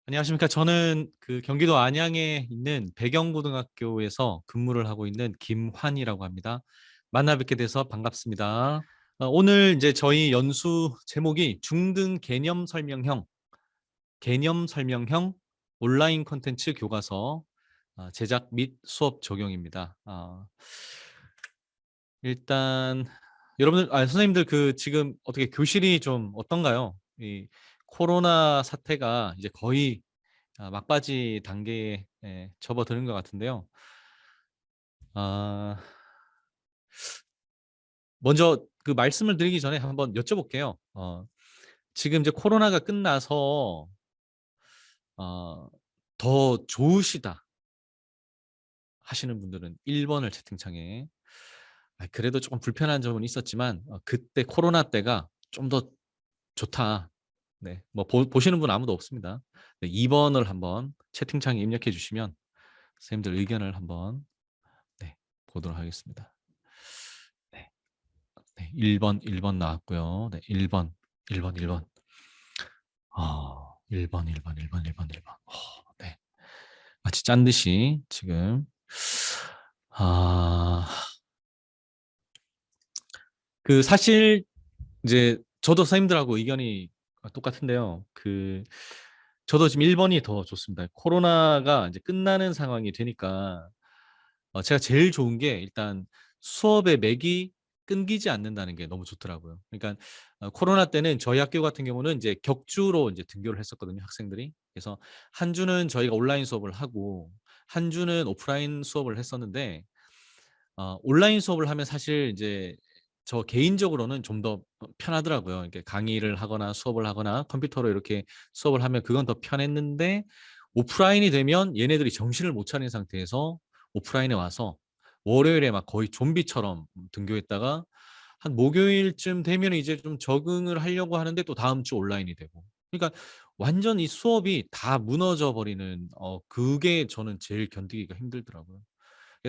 안녕하십니까. 저는 그 경기도 안양에 있는 배경고등학교에서 근무를 하고 있는 김환이라고 합니다. 만나 뵙게 돼서 반갑습니다. 오늘 이제 저희 연수 제목이 중등 개념 설명형 온라인 콘텐츠 교과서 제작 및 수업 적용입니다. 일단 여러분들 선생님들 그 지금 어떻게 교실이 좀 어떤가요? 이 코로나 사태가 이제 거의 막바지 단계에 접어드는 것 같은데요. 아 먼저 그 말씀을 드리기 전에 한번 여쭤볼게요. 지금 이제 코로나가 끝나서 어 "더 좋으시다." 하시는 분들은 1 번을 채팅창에, 그래도 쪼끔 불편한 점은 있었지만 그때 코로나 때가 좀 더 좋다. 네. 뭐 보시는 분 아무도 없습니다. 네, 2 번을 한번 채팅창에 입력해 주시면 선생님들 의견을 한번 보도록 하겠습니다. 네. 네. 1 번 나왔고요. 네. 1 번, 1 번, 1 번. 1 번, 1 번, 1 번, 1 번, 1 번. 네. 마치 짠 듯이 지금 아 사실 이제 저도 선생님들하고 의견이 똑같은데요. 저도 지금 1 번이 더 좋습니다. 코로나가 이제 끝나는 상황이 되니까 제가 제일 좋은 게 일단 수업의 맥이 끊기지 않는다는 게 너무 좋더라고요. 그러니까 코로나 때는 저희 학교 같은 경우는 이제 격주로 이제 등교를 했었거든요, 학생들이. 그래서 한 주는 저희가 온라인 수업을 하고 한 주는 오프라인 수업을 했었는데, 온라인 수업을 하면 사실 이제 저 개인적으로는 좀 더 편하더라고요. 이렇게 강의를 하거나 수업을 하거나 컴퓨터로 이렇게 수업을 하면 그건 더 편했는데, 오프라인이 되면 얘네들이 정신을 못 차린 상태에서 오프라인에 와서 월요일에 막 거의 좀비처럼 등교했다가 한 목요일쯤 되면 이제 좀 적응을 하려고 하는데 또 다음 주 온라인이 되고. 그러니까 완전 이 수업이 다 무너져 버리는, 그게 저는 제일 견디기가 힘들더라고요.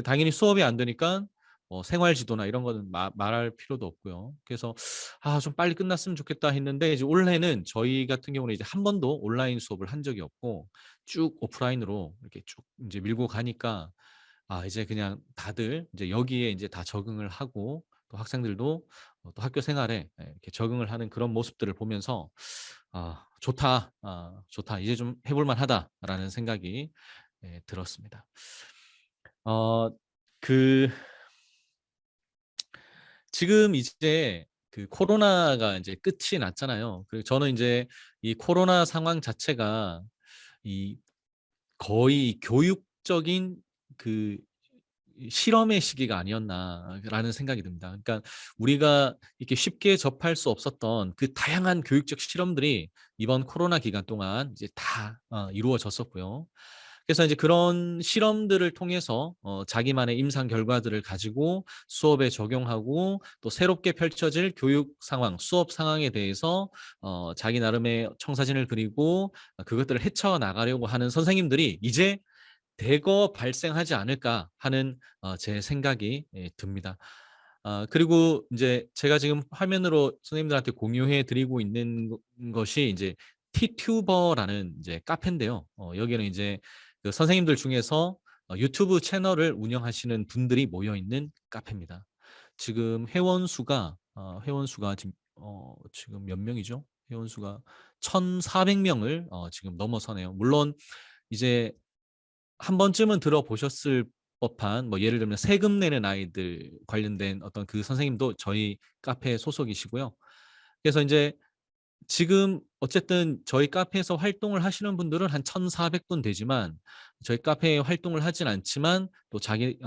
당연히 수업이 안 되니까 생활 지도나 이런 거는 말할 필요도 없고요. 그래서 '아 좀 빨리 끝났으면 좋겠다.' 했는데, 이제 올해는 저희 같은 경우는 이제 한 번도 온라인 수업을 한 적이 없고 쭉 오프라인으로 이렇게 쭉 인제 밀고 가니까, 이제 그냥 다들 이제 여기에 인제 다 적응을 하고 또 학생들도 또 학교 생활에 이렇게 적응을 하는 그런 모습들을 보면서 '좋다. 좋다. 이제 좀 해볼 만하다.'라는 생각이 들었습니다. 어 그 지금 이제 코로나가 이제 끝이 났잖아요. 그리고 저는 인제 이 코로나 상황 자체가 이 거의 교육적인 그 이 '실험의 시기가 아니었나.'라는 생각이 듭니다. 그러니까 우리가 이렇게 쉽게 접할 수 없었던 그 다양한 교육적 실험들이 이번 코로나 기간 동안 이제 다 이루어졌었고요. 그래서 이제 그런 실험들을 통해서 자기만의 임상 결과들을 가지고 수업에 적용하고 또 새롭게 펼쳐질 교육 상황, 수업 상황에 대해서 자기 나름의 청사진을 그리고 그것들을 헤쳐나가려고 하는 선생님들이 이제 대거 발생하지 않을까 하는 제 생각이 듭니다. 그리고 인제 제가 지금 화면으로 선생님들한테 공유해 드리고 있는 것이 인제 티튜버라는 이제 카페인데요. 여기는 이제 그 선생님들 중에서 유튜브 채널을 운영하시는 분들이 모여 있는 카페입니다. 지금 회원 수가 지금 몇 명이죠? 회원 수가 1,400 명을 지금 넘어서네요. 물론 이제 한 번쯤은 들어보셨을 법한, 뭐 예를 들면 세금 내는 아이들 관련된 어떤 그 선생님도 저희 카페 소속이시고요. 그래서 인제 지금 어쨌든 저희 카페에서 활동을 하시는 분들은 한 1,400분 되지만, 저희 카페에 활동을 하진 않지만 또 자기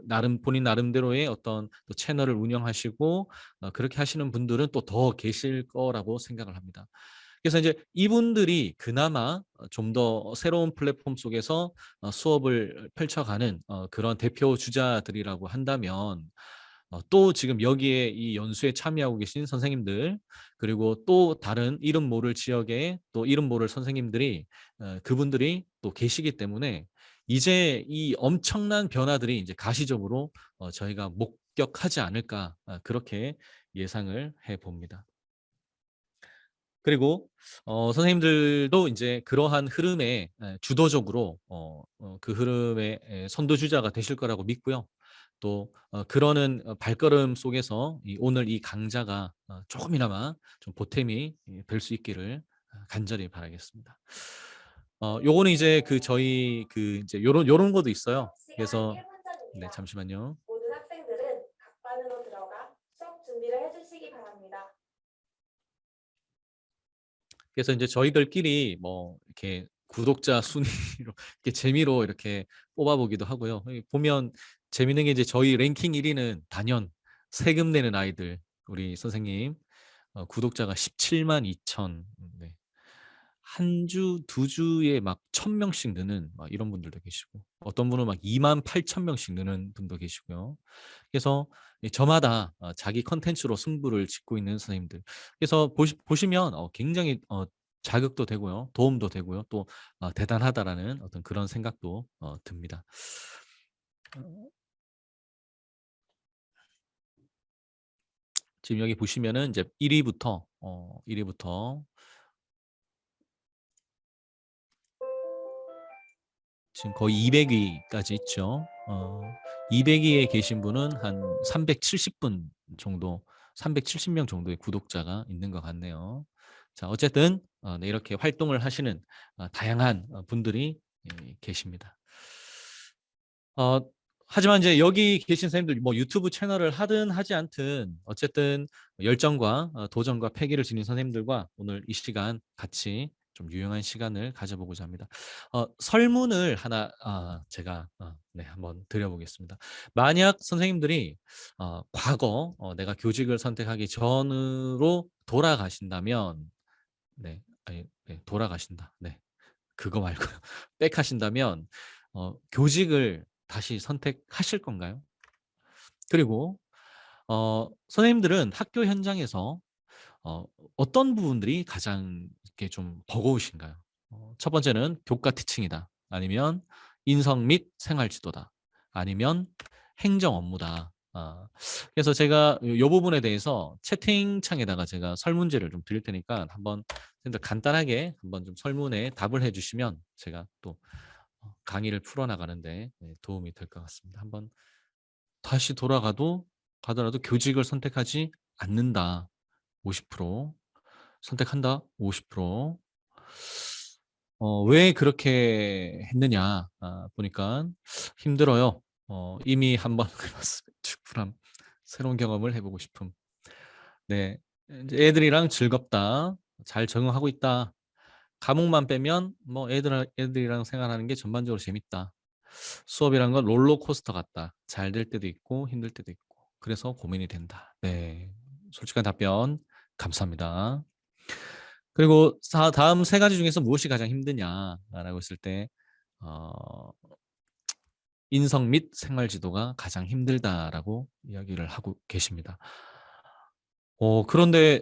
나름 본인 나름대로의 어떤 또 채널을 운영하시고 그렇게 하시는 분들은 또 더 계실 거라고 생각을 합니다. 그래서 이제 이분들이 그나마 좀 더 새로운 플랫폼 속에서 수업을 펼쳐가는 그런 대표 주자들이라고 한다면, 또 지금 여기에 이 연수에 참여하고 계신 선생님들, 그리고 또 다른 이름 모를 지역에 또 이름 모를 선생님들이 그분들이 또 계시기 때문에 이제 이 엄청난 변화들이 이제 가시적으로 저희가 목격하지 않을까, 그렇게 예상을 해 봅니다. 그리고 선생님들도 이제 그러한 흐름에 주도적으로 그 흐름의 선도주자가 되실 거라고 믿고요. 또 그러는 발걸음 속에서 오늘 이 강좌가 조금이나마 좀 보탬이 될 수 있기를 간절히 바라겠습니다. 요거는 이제 그 저희 그 이제 요런 것도 있어요. 시간 그래서 1분 네, 전입니다. 잠시만요. 모든 학생들은 각반으로 들어가 수업 준비를 해주시기 바랍니다. 그래서 이제 저희들끼리 뭐 이렇게 구독자 순위로 이렇게 재미로 이렇게 뽑아보기도 하고요. 여기 보면 재밌는 게 이제 저희 랭킹 1위는 단연 세금 내는 아이들 우리 선생님 구독자가 17만 2천. 네. 한 주, 두 주에 막 1,000명씩 느는 막 이런 분들도 계시고 어떤 분은 막 2만 8천 명씩 느는 분도 계시고요. 그래서 저마다 자기 컨텐츠로 승부를 짓고 있는 선생님들. 그래서 보시면 굉장히 자극도 되고요. 도움도 되고요. 또 대단하다라는 어떤 그런 생각도 듭니다. 지금 여기 보시면은 이제 1위부터 지금 거의 200위까지 있죠. 200위에 계신 분은 한 370분 정도, 370명 정도의 구독자가 있는 것 같네요. 자, 어쨌든 네, 이렇게 활동을 하시는 다양한 분들이 계십니다. 어, 하지만 이제 여기 계신 선생님들 뭐 유튜브 채널을 하든 하지 않든 어쨌든 열정과 도전과 패기를 지닌 선생님들과 오늘 이 시간 같이 좀 유용한 시간을 가져보고자 합니다. 설문을 하나 제가 네, 한번 드려보겠습니다. 만약 선생님들이 과거 내가 교직을 선택하기 전으로 돌아가신다면 네, 아니, 네, 돌아가신다. 네, 그거 말고요. 빽하신다면 교직을 다시 선택하실 건가요? 그리고 선생님들은 학교 현장에서 어, 어떤 부분들이 가장 이렇게 좀 버거우신가요? 첫 번째는 교과 티칭이다. 아니면 인성 및 생활 지도다. 아니면 행정 업무다. 그래서 제가 이 부분에 대해서 채팅창에다가 제가 설문지를 좀 드릴 테니까 한번 선생님들 간단하게 한번 좀 설문에 답을 해주시면 제가 또 강의를 풀어나가는데 도움이 될 것 같습니다. 한번 다시 가더라도 교직을 선택하지 않는다. 50%, 선택한다. 50%. 왜 그렇게 했느냐 보니까 힘들어요. 이미 한번 해봤으면 충분함. 새로운 경험을 해보고 싶음. 네, 이제 애들이랑 즐겁다. 잘 적응하고 있다. 과목만 빼면 뭐 애들이랑 생활하는 게 전반적으로 재밌다. 수업이란 건 롤러코스터 같다. 잘 될 때도 있고 힘들 때도 있고. 그래서 고민이 된다. 네, 솔직한 답변 감사합니다. 그리고 다음 세 가지 중에서 무엇이 가장 힘드냐라고 했을 때 어, 인성 및 생활 지도가 가장 힘들다라고 이야기를 하고 계십니다. 그런데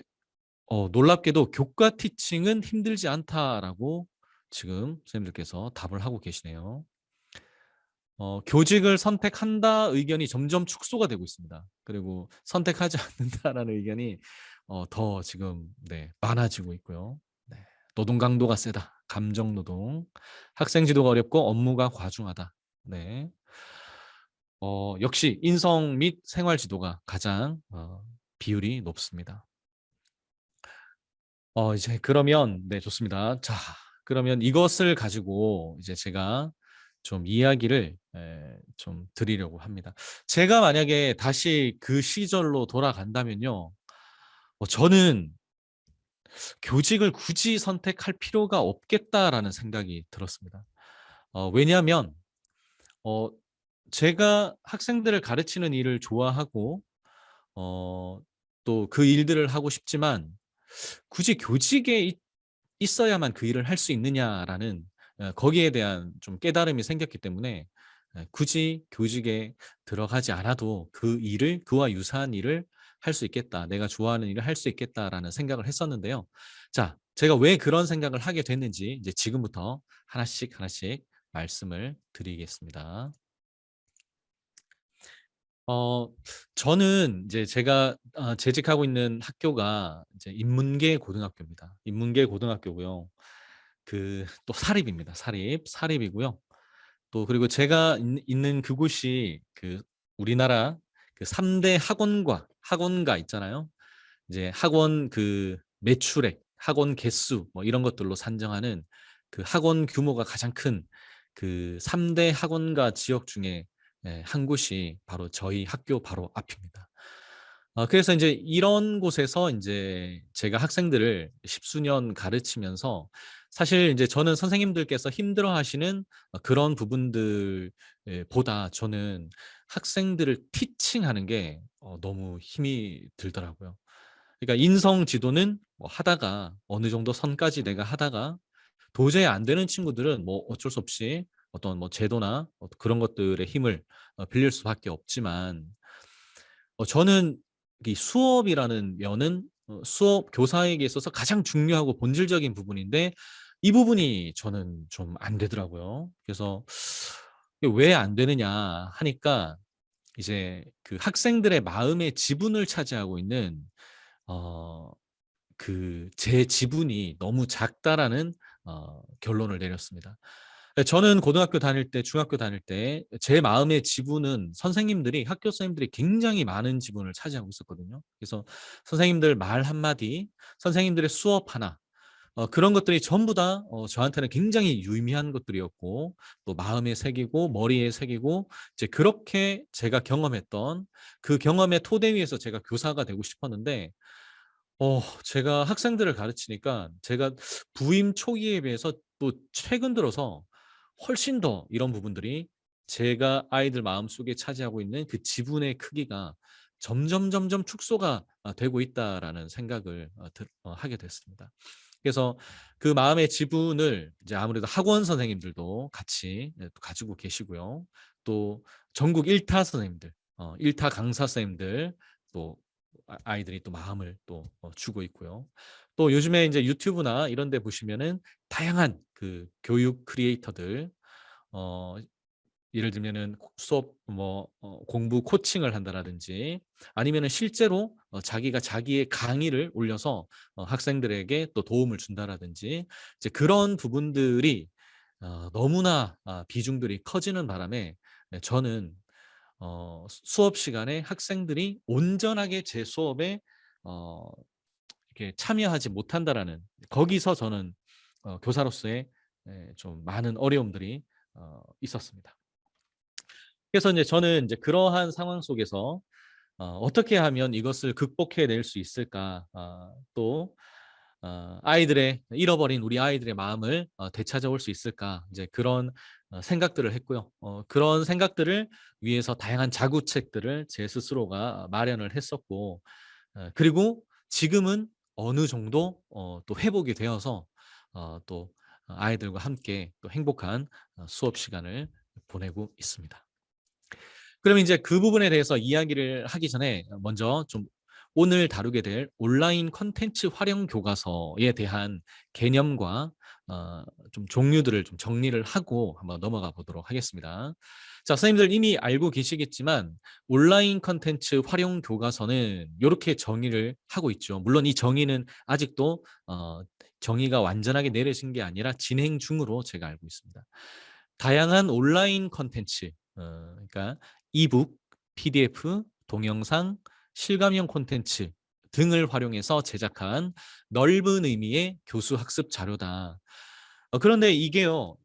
놀랍게도 교과 티칭은 힘들지 않다라고 지금 선생님들께서 답을 하고 계시네요. 교직을 선택한다 의견이 점점 축소가 되고 있습니다. 그리고 선택하지 않는다라는 의견이 더 지금 네, 많아지고 있고요. 네, 노동 강도가 세다. 감정 노동. 학생 지도가 어렵고 업무가 과중하다. 네. 역시 인성 및 생활 지도가 가장 비율이 높습니다. 이제 그러면 네, 좋습니다. 자, 그러면 이것을 가지고 이제 제가 좀 이야기를 좀 드리려고 합니다. 제가 만약에 다시 그 시절로 돌아간다면요. 저는 교직을 굳이 선택할 필요가 없겠다라는 생각이 들었습니다. 왜냐하면 어, 제가 학생들을 가르치는 일을 좋아하고 또 그 일들을 하고 싶지만 굳이 교직에 있어야만 그 일을 할 수 있느냐라는 거기에 대한 좀 깨달음이 생겼기 때문에 굳이 교직에 들어가지 않아도 그와 유사한 일을 할 수 있겠다. 내가 좋아하는 일을 할 수 있겠다라는 생각을 했었는데요. 자, 제가 왜 그런 생각을 하게 됐는지 이제 지금부터 하나씩 말씀을 드리겠습니다. 어 저는 이제 제가 재직하고 있는 학교가 이제 인문계 고등학교입니다. 인문계 고등학교고요. 또 사립입니다. 사립이고요. 또 그리고 제가 있는 그곳이 우리나라 3대 학원가 있잖아요. 이제 학원 매출액, 학원 개수 뭐 이런 것들로 산정하는 학원 규모가 가장 큰 3대 학원가 지역 중에 한 곳이 바로 저희 학교 바로 앞입니다. 그래서 인제 이런 곳에서 인제 제가 학생들을 십수년 가르치면서 사실 인제 저는 선생님들께서 힘들어하시는 그런 부분들 보다 저는 학생들을 티칭하는 게 너무 힘이 들더라고요. 그러니까 인성 지도는 뭐 하다가 어느 정도 선까지 내가 하다가 도저히 안 되는 친구들은 뭐 어쩔 수 없이 어떤 뭐 제도나 그런 것들의 힘을 빌릴 수밖에 없지만 저는 이 수업이라는 면은 수업 교사에게 있어서 가장 중요하고 본질적인 부분인데 이 부분이 저는 좀 안 되더라고요. 그래서 이게 왜 안 되느냐 하니까 이제 학생들의 마음의 지분을 차지하고 있는 어 제 지분이 너무 작다라는 결론을 내렸습니다. 저는 고등학교 다닐 때 중학교 다닐 때 제 마음의 지분은 학교 선생님들이 굉장히 많은 지분을 차지하고 있었거든요. 그래서 선생님들 말 한마디, 선생님들의 수업 하나 그런 것들이 전부 다 저한테는 굉장히 유의미한 것들이었고 또 마음에 새기고 머리에 새기고 이제 그렇게 제가 경험했던 그 경험의 토대 위에서 제가 교사가 되고 싶었는데 제가 학생들을 가르치니까 제가 부임 초기에 비해서 또 최근 들어서 훨씬 더 이런 부분들이 제가 아이들 마음속에 차지하고 있는 그 지분의 크기가 점점 축소가 되고 있다라는 생각을 하게 됐습니다. 그래서 그 마음의 지분을 이제 아무래도 학원 선생님들도 같이 또 가지고 계시고요. 또 전국 일타 선생님들, 일타 강사 선생님들 또 아이들이 또 마음을 또 주고 있고요. 또 요즘에 이제 유튜브나 이런 데 보시면은 다양한 교육 크리에이터들 어 예를 들면은 수업 뭐 공부 코칭을 한다라든지 아니면은 실제로 자기가 자기의 강의를 올려서 학생들에게 또 도움을 준다라든지 이제 그런 부분들이 너무나 비중들이 커지는 바람에 저는 수업 시간에 학생들이 온전하게 제 수업에 어 이렇게 참여하지 못한다라는 거기서 저는 교사로서의 좀 많은 어려움들이 있었습니다. 그래서 이제 저는 이제 그러한 상황 속에서 '어떻게 하면 이것을 극복해 낼 수 있을까?' 또 '잃어버린 우리 아이들의 마음을 되찾아올 수 있을까?' 이제 그런 생각들을 했고요. 그런 생각들을 위해서 다양한 자구책들을 제 스스로가 마련을 했었고 그리고 지금은 어느 정도 또 회복이 되어서 또 아이들과 함께 또 행복한 수업 시간을 보내고 있습니다. 그러면 이제 그 부분에 대해서 이야기를 하기 전에 먼저 좀 오늘 다루게 될 온라인 콘텐츠 활용 교과서에 대한 개념과 좀 종류들을 좀 정리를 하고 한번 넘어가 보도록 하겠습니다. 자, 선생님들 이미 알고 계시겠지만 온라인 콘텐츠 활용 교과서는 이렇게 정의를 하고 있죠. 물론 이 정의는 아직도 정의가 완전하게 내려진 게 아니라 진행 중으로 제가 알고 있습니다. 다양한 온라인 콘텐츠 그러니까 이북, PDF, 동영상, 실감형 콘텐츠 등을 활용해서 제작한 넓은 의미의 교수 학습 자료다. 그런데 이게요.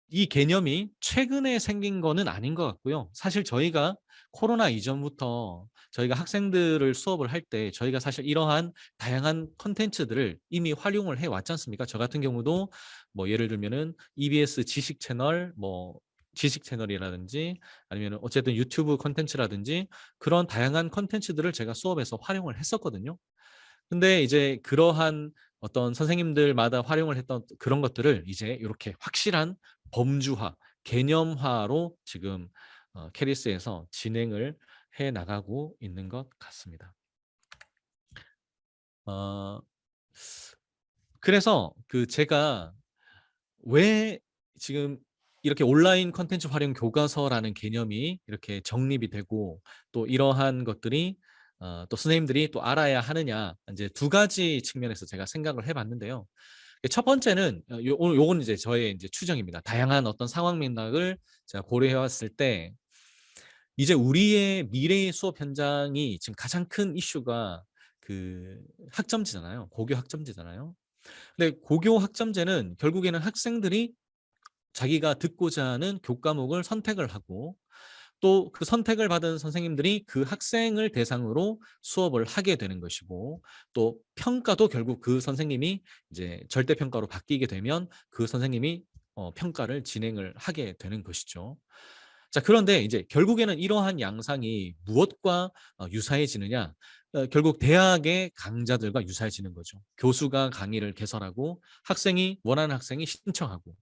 이 개념이 최근에 생긴 거는 아닌 것 같고요. 사실 저희가 코로나 이전부터 저희가 학생들을 수업을 할 때 저희가 사실 이러한 다양한 콘텐츠들을 이미 활용을 해 왔지 않습니까? 저 같은 경우도 뭐 예를 들면은 EBS 지식 채널이라든지 아니면은 어쨌든 유튜브 콘텐츠라든지 그런 다양한 콘텐츠들을 제가 수업에서 활용을 했었거든요. 근데 이제 그러한 어떤 선생님들마다 활용을 했던 그런 것들을 이제 요렇게 확실한 범주화, 개념화로 지금 캐리스에서 진행을 해 나가고 있는 것 같습니다. 어 그래서 제가 왜 지금 이렇게 온라인 콘텐츠 활용 교과서라는 개념이 이렇게 정립이 되고 또 이러한 것들이 또 선생님들이 또 알아야 하느냐 이제 두 가지 측면에서 제가 생각을 해 봤는데요. 첫 번째는 요건 이제 저의 이제 추정입니다. 다양한 어떤 상황 맥락을 제가 고려해 왔을 때 이제 우리의 미래의 수업 현장이 지금 가장 큰 이슈가 그 학점제잖아요. 고교 학점제잖아요. 근데 고교 학점제는 결국에는 학생들이 자기가 듣고자 하는 교과목을 선택을 하고 또 그 선택을 받은 선생님들이 그 학생을 대상으로 수업을 하게 되는 것이고 또 평가도 결국 그 선생님이 이제 절대평가로 바뀌게 되면 그 선생님이 평가를 진행을 하게 되는 것이죠. 자, 그런데 이제 결국에는 이러한 양상이 무엇과 유사해지느냐? 결국 대학의 강좌들과 유사해지는 거죠. 교수가 강의를 개설하고 원하는 학생이 신청하고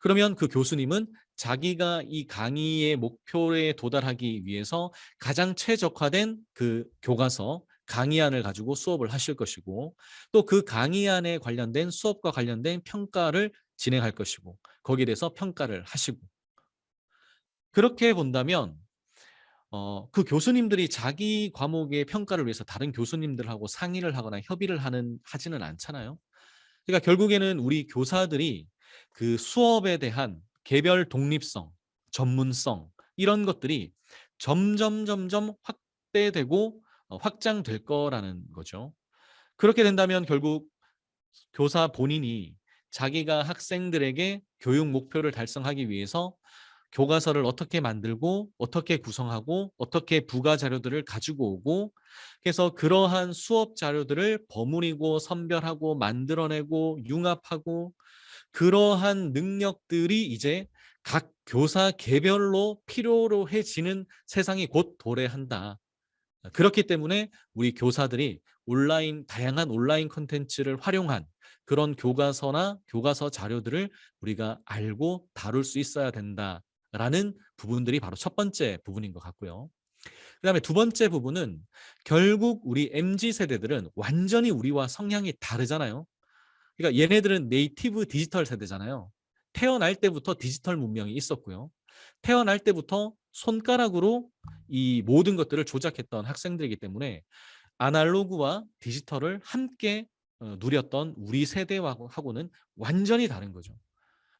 그러면 그 교수님은 자기가 이 강의의 목표에 도달하기 위해서 가장 최적화된 그 교과서, 강의안을 가지고 수업을 하실 것이고 또 그 강의안에 관련된 수업과 관련된 평가를 진행할 것이고 거기에 대해서 평가를 하시고 그렇게 본다면 그 교수님들이 자기 과목의 평가를 위해서 다른 교수님들하고 상의를 하거나 협의를 하지는 않잖아요. 그러니까 결국에는 우리 교사들이 그 수업에 대한 개별 독립성, 전문성 이런 것들이 점점 확대되고 확장될 거라는 거죠. 그렇게 된다면 결국 교사 본인이 자기가 학생들에게 교육 목표를 달성하기 위해서 교과서를 어떻게 만들고 어떻게 구성하고 어떻게 부가 자료들을 가지고 오고 그래서 그러한 수업 자료들을 버무리고 선별하고 만들어내고 융합하고 그러한 능력들이 이제 각 교사 개별로 필요로 해지는 세상이 곧 도래한다. 그렇기 때문에 우리 교사들이 다양한 온라인 콘텐츠를 활용한 그런 교과서나 교과서 자료들을 우리가 알고 다룰 수 있어야 된다라는 부분들이 바로 첫 번째 부분인 것 같고요. 그다음에 두 번째 부분은 결국 우리 MZ 세대들은 완전히 우리와 성향이 다르잖아요. 그러니까 얘네들은 네이티브 디지털 세대잖아요. 태어날 때부터 디지털 문명이 있었고요. 태어날 때부터 손가락으로 이 모든 것들을 조작했던 학생들이기 때문에 아날로그와 디지털을 함께 누렸던 우리 세대하고는 완전히 다른 거죠.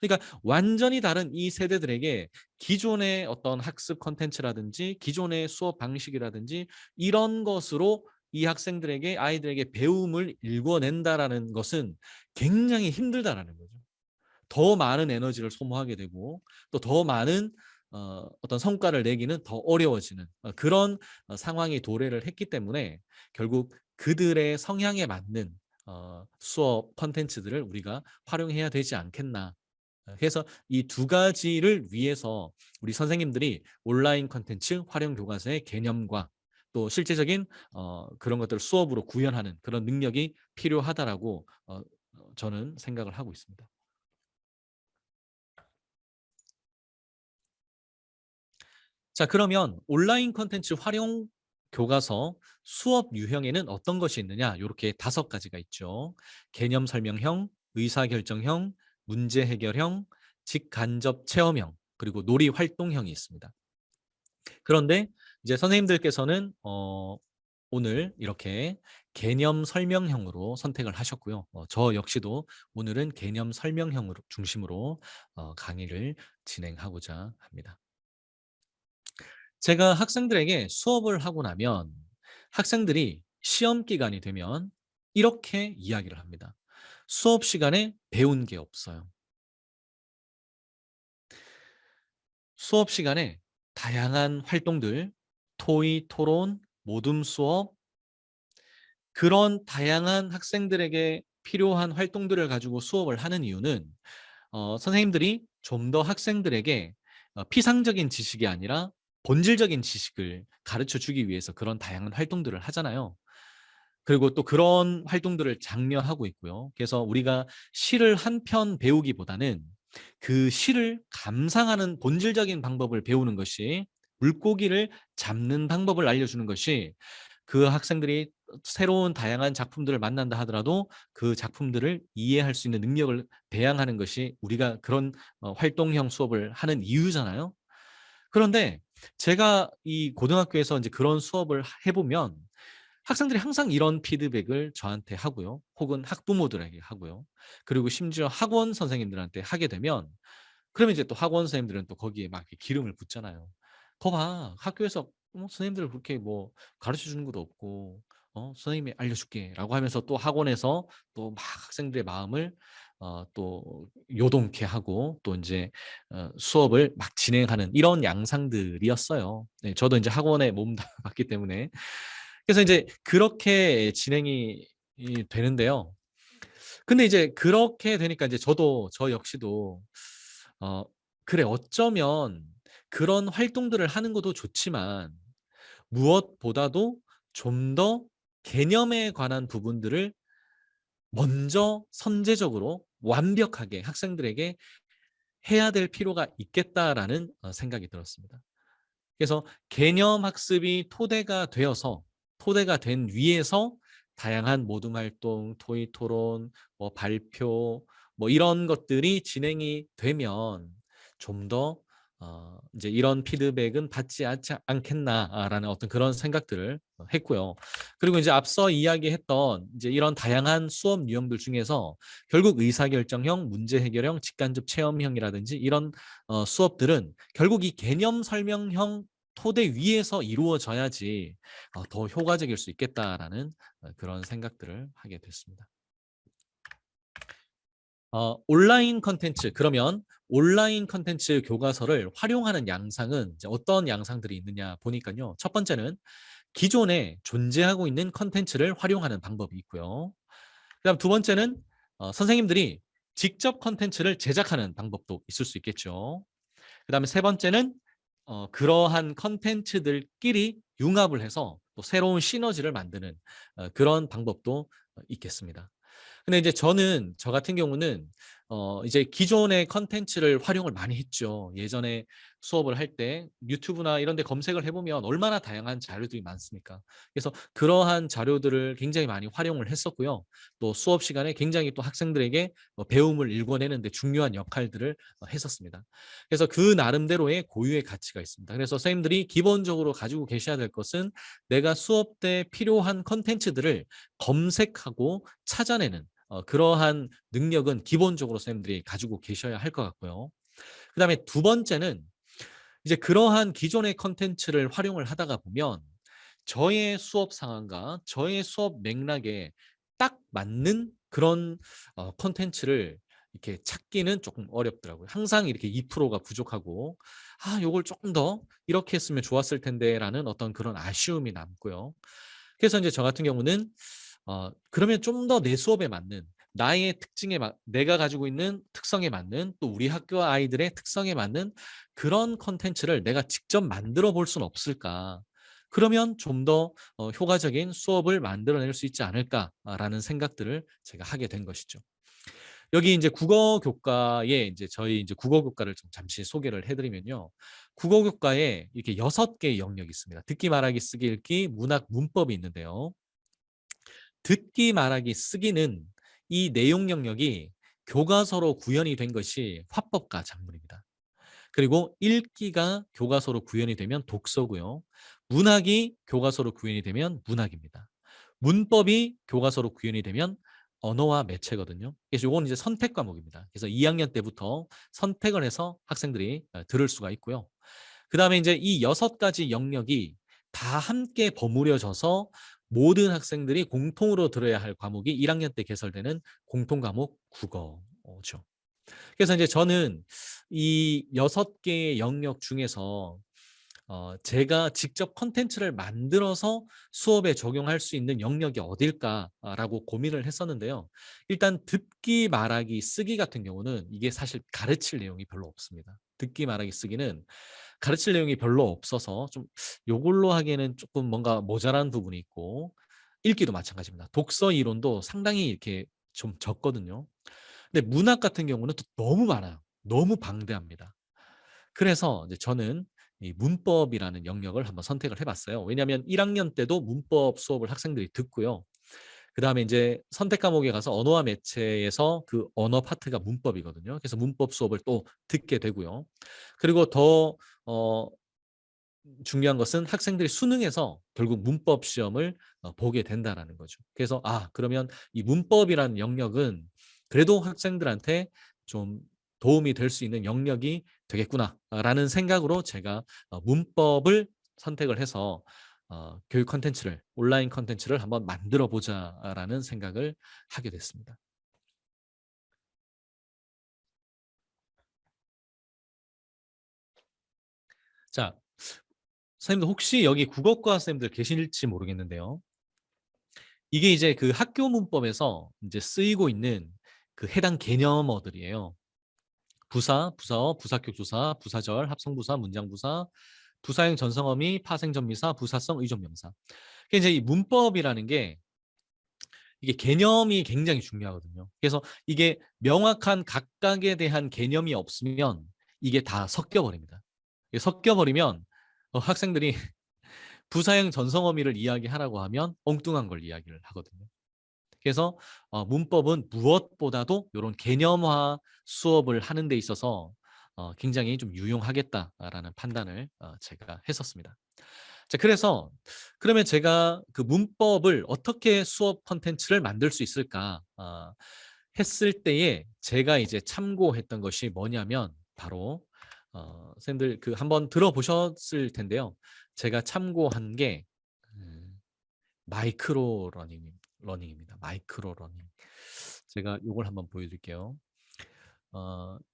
그러니까 완전히 다른 이 세대들에게 기존의 어떤 학습 콘텐츠라든지 기존의 수업 방식이라든지 이런 것으로 이 아이들에게 배움을 일궈낸다라는 것은 굉장히 힘들다라는 거죠. 더 많은 에너지를 소모하게 되고 또 더 많은 어떤 성과를 내기는 더 어려워지는 그런 상황이 도래를 했기 때문에 결국 그들의 성향에 맞는 수업 콘텐츠들을 우리가 활용해야 되지 않겠나. 그래서 이 두 가지를 위해서 우리 선생님들이 온라인 콘텐츠 활용 교과서의 개념과 또 실제적인 그런 것들을 수업으로 구현하는 그런 능력이 필요하다라고 저는 생각을 하고 있습니다. 자, 그러면 온라인 콘텐츠 활용 교과서 수업 유형에는 어떤 것이 있느냐? 요렇게 5가지가 있죠. 개념 설명형, 의사결정형, 문제 해결형, 직간접 체험형, 그리고 놀이 활동형이 있습니다. 그런데 이제 선생님들께서는 오늘 이렇게 개념 설명형으로 선택을 하셨고요. 저 역시도 오늘은 개념 설명형으로 중심으로 강의를 진행하고자 합니다. 제가 학생들에게 수업을 하고 나면 학생들이 시험 기간이 되면 이렇게 이야기를 합니다. 수업 시간에 배운 게 없어요. 수업 시간에 다양한 활동들, 토의, 토론, 모둠 수업, 그런 다양한 학생들에게 필요한 활동들을 가지고 수업을 하는 이유는 선생님들이 좀 더 학생들에게 피상적인 지식이 아니라 본질적인 지식을 가르쳐 주기 위해서 그런 다양한 활동들을 하잖아요. 그리고 또 그런 활동들을 장려하고 있고요. 그래서 우리가 시를 한 편 배우기보다는 그 시를 감상하는 본질적인 방법을 배우는 것이 물고기를 잡는 방법을 알려주는 것이 그 학생들이 새로운 다양한 작품들을 만난다 하더라도 그 작품들을 이해할 수 있는 능력을 배양하는 것이 우리가 그런 활동형 수업을 하는 이유잖아요. 그런데 제가 이 고등학교에서 이제 그런 수업을 해 보면 학생들이 항상 이런 피드백을 저한테 하고요. 혹은 학부모들에게 하고요. 그리고 심지어 학원 선생님들한테 하게 되면 그러면 이제 또 학원 선생님들은 또 거기에 막 이렇게 기름을 붓잖아요. "거 봐. 학교에서 선생님들 그렇게 뭐 가르쳐 주는 것도 없고 선생님이 알려줄게."라고 하면서 또 학원에서 또 막 학생들의 마음을 또 요동케 하고 또 인제 수업을 막 진행하는 이런 양상들이었어요. 네, 저도 인제 학원에 몸담았기 때문에. 그래서 인제 그렇게 진행이 되는데요. 근데 이제 그렇게 되니까 이제 저도 저 역시도 어 그래 어쩌면 그런 활동들을 하는 것도 좋지만 무엇보다도 좀 더 개념에 관한 부분들을 먼저 선제적으로 완벽하게 학생들에게 해야 될 필요가 있겠다라는 생각이 들었습니다. 그래서 개념 학습이 토대가 된 위에서 다양한 모둠 활동, 토의 토론, 뭐 발표 뭐 이런 것들이 진행이 되면 좀 더 이제 '이런 피드백은 받지 않지 않겠나.'라는 어떤 그런 생각들을 했고요. 그리고 이제 앞서 이야기했던 이제 이런 다양한 수업 유형들 중에서 결국 의사결정형, 문제 해결형, 직간접 체험형이라든지 이런 수업들은 결국 이 개념 설명형 토대 위에서 이루어져야지 더 효과적일 수 있겠다라는 그런 생각들을 하게 됐습니다. 온라인 콘텐츠 그러면 온라인 콘텐츠 교과서를 활용하는 양상은 이제 어떤 양상들이 있느냐 보니깐요. 첫 번째는 기존에 존재하고 있는 콘텐츠를 활용하는 방법이 있고요. 그다음 두 번째는 선생님들이 직접 콘텐츠를 제작하는 방법도 있을 수 있겠죠. 그다음에 세 번째는 그러한 콘텐츠들끼리 융합을 해서 또 새로운 시너지를 만드는 그런 방법도 있겠습니다. 근데 이제 저는 저 같은 경우는 이제 기존의 컨텐츠를 활용을 많이 했죠. 예전에 수업을 할 때 유튜브나 이런 데 검색을 해 보면 얼마나 다양한 자료들이 많습니까. 그래서 그러한 자료들을 굉장히 많이 활용을 했었고요. 또 수업 시간에 굉장히 또 학생들에게 배움을 일궈내는 데 중요한 역할들을 했었습니다. 그래서 그 나름대로의 고유의 가치가 있습니다. 그래서 선생님들이 기본적으로 가지고 계셔야 될 것은 내가 수업 때 필요한 컨텐츠들을 검색하고 찾아내는 그러한 능력은 기본적으로 선생님들이 가지고 계셔야 할 것 같고요. 그다음에 두 번째는 이제 그러한 기존의 컨텐츠를 활용을 하다가 보면 저의 수업 상황과 저의 수업 맥락에 딱 맞는 그런 콘텐츠를 이렇게 찾기는 조금 어렵더라고요. 항상 이렇게 2%가 부족하고 '아 요걸 조금 더 이렇게 했으면 좋았을 텐데.'라는 어떤 그런 아쉬움이 남고요. 그래서 인제 저 같은 경우는 그러면 좀 더 내 수업에 맞는 나의 특징에 내가 가지고 있는 특성에 맞는 또 우리 학교 아이들의 특성에 맞는 그런 콘텐츠를 '내가 직접 만들어 볼 수는 없을까? 그러면 좀 더 효과적인 수업을 만들어낼 수 있지 않을까?'라는 생각들을 제가 하게 된 것이죠. 여기 인제 국어 교과에 인제 저희 인제 국어 교과를 좀 잠시 소개를 해 드리면요. 국어 교과에 이렇게 6 개의 영역이 있습니다. 듣기, 말하기, 쓰기, 읽기, 문학, 문법이 있는데요. 듣기, 말하기, 쓰기는 이 내용 영역이 교과서로 구현이 된 것이 화법과 작문입니다. 그리고 읽기가 교과서로 구현이 되면 독서고요. 문학이 교과서로 구현이 되면 문학입니다. 문법이 교과서로 구현이 되면 언어와 매체거든요. 그래서 요거는 이제 선택 과목입니다. 그래서 2학년 때부터 선택을 해서 학생들이 들을 수가 있고요. 그다음에 인제 이 6 가지 영역이 다 함께 버무려져서 모든 학생들이 공통으로 들어야 할 과목이 1 학년 때 개설되는 공통 과목 국어죠. 그래서 인제 저는 이 6 개의 영역 중에서 제가 직접 콘텐츠를 만들어서 수업에 적용할 수 있는 영역이 어딜까라고 고민을 했었는데요. 일단 듣기, 말하기, 쓰기 같은 경우는 이게 사실 가르칠 내용이 별로 없습니다. 듣기, 말하기, 쓰기는 가르칠 내용이 별로 없어서 좀 요걸로 하기에는 쪼끔 뭔가 모자란 부분이 있고 읽기도 마찬가지입니다. 독서 이론도 상당히 이렇게 좀 적거든요. 근데 문학 같은 경우는 또 너무 많아요. 너무 방대합니다. 그래서 이제 저는 이 문법이라는 영역을 한번 선택을 해봤어요. 왜냐하면 1학년 때도 문법 수업을 학생들이 듣고요. 그다음에 이제 선택 과목에 가서 언어와 매체에서 그 언어 파트가 문법이거든요. 그래서 문법 수업을 또 듣게 되고요. 그리고 더 중요한 것은 학생들이 수능에서 결국 문법 시험을 보게 된다라는 거죠. 그래서 그러면 이 문법이라는 영역은 그래도 학생들한테 좀 도움이 될 수 있는 영역이 되겠구나라는 생각으로 제가 문법을 선택을 해서 교육 콘텐츠를 온라인 콘텐츠를 한번 만들어 보자라는 생각을 하게 됐습니다. 자, 선생님들 혹시 여기 국어과 선생님들 계실지 모르겠는데요. 이게 이제 그 학교 문법에서 이제 쓰이고 있는 그 해당 개념어들이에요. 부사, 부사어, 부사격 조사, 부사절, 합성부사, 문장부사, 부사형 전성어미, 파생전미사, 부사성 의존명사. 이제 이 문법이라는 게 이게 개념이 굉장히 중요하거든요. 그래서 이게 명확한 각각에 대한 개념이 없으면 이게 다 섞여 버립니다. 섞여 버리면 학생들이 부사형 전성어미를 이야기하라고 하면 엉뚱한 걸 이야기를 하거든요. 그래서 문법은 무엇보다도 이런 개념화 수업을 하는 데 있어서 굉장히 좀 유용하겠다라는 판단을 제가 했었습니다. 자, 그래서 그러면 제가 그 문법을 어떻게 수업 콘텐츠를 만들 수 있을까 했을 때에 제가 이제 참고했던 것이 뭐냐면 바로 선생님들 그 한번 들어보셨을 텐데요. 제가 참고한 게 마이크로 러닝입니다. 마이크로 러닝. 제가 요걸 한번 보여드릴게요.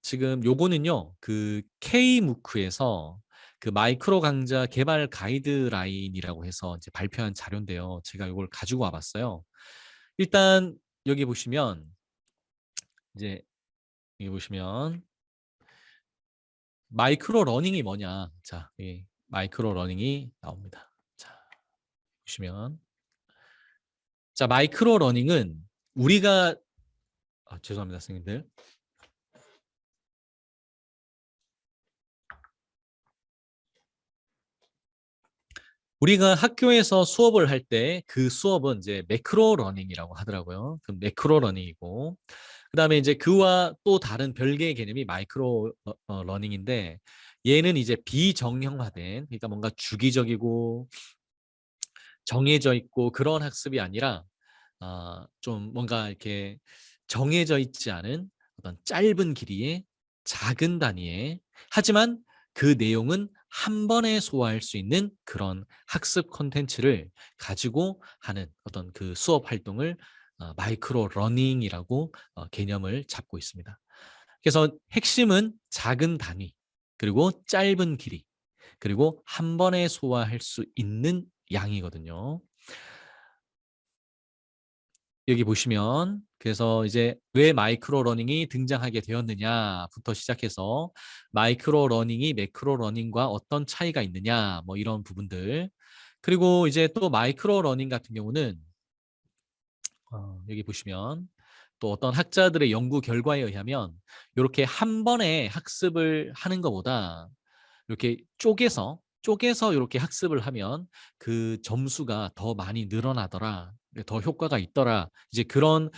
지금 요거는요, 그 K무크에서 그 마이크로 강좌 개발 가이드라인이라고 해서 이제 발표한 자료인데요. 제가 요걸 가지고 와봤어요. 일단 여기 보시면 이제 여기 보시면 마이크로 러닝이 뭐냐? 자, 이 마이크로 러닝이 나옵니다. 자, 보시면 자, 마이크로 러닝은 우리가 죄송합니다, 선생님들. 우리가 학교에서 수업을 할 때 그 수업은 이제 매크로 러닝이라고 하더라고요. 그 매크로 러닝이고 그다음에 이제 그와 또 다른 별개의 개념이 마이크로 러닝인데 얘는 이제 비정형화된 그러니까 뭔가 주기적이고 정해져 있고 그런 학습이 아니라 좀 뭔가 이렇게 정해져 있지 않은 어떤 짧은 길이의 작은 단위의 하지만 그 내용은 한 번에 소화할 수 있는 그런 학습 콘텐츠를 가지고 하는 어떤 그 수업 활동을 마이크로 러닝이라고 개념을 잡고 있습니다. 그래서 핵심은 작은 단위, 그리고 짧은 길이, 그리고 한 번에 소화할 수 있는 양이거든요. 여기 보시면 그래서 이제 왜 마이크로 러닝이 등장하게 되었느냐부터 시작해서 마이크로 러닝이 매크로 러닝과 어떤 차이가 있느냐 뭐 이런 부분들 그리고 이제 또 마이크로 러닝 같은 경우는 여기 보시면 또 어떤 학자들의 연구 결과에 의하면 이렇게 한 번에 학습을 하는 것보다 이렇게 쪼개서 이렇게 학습을 하면 그 점수가 더 많이 늘어나더라. 더 효과가 있더라. 이제 그런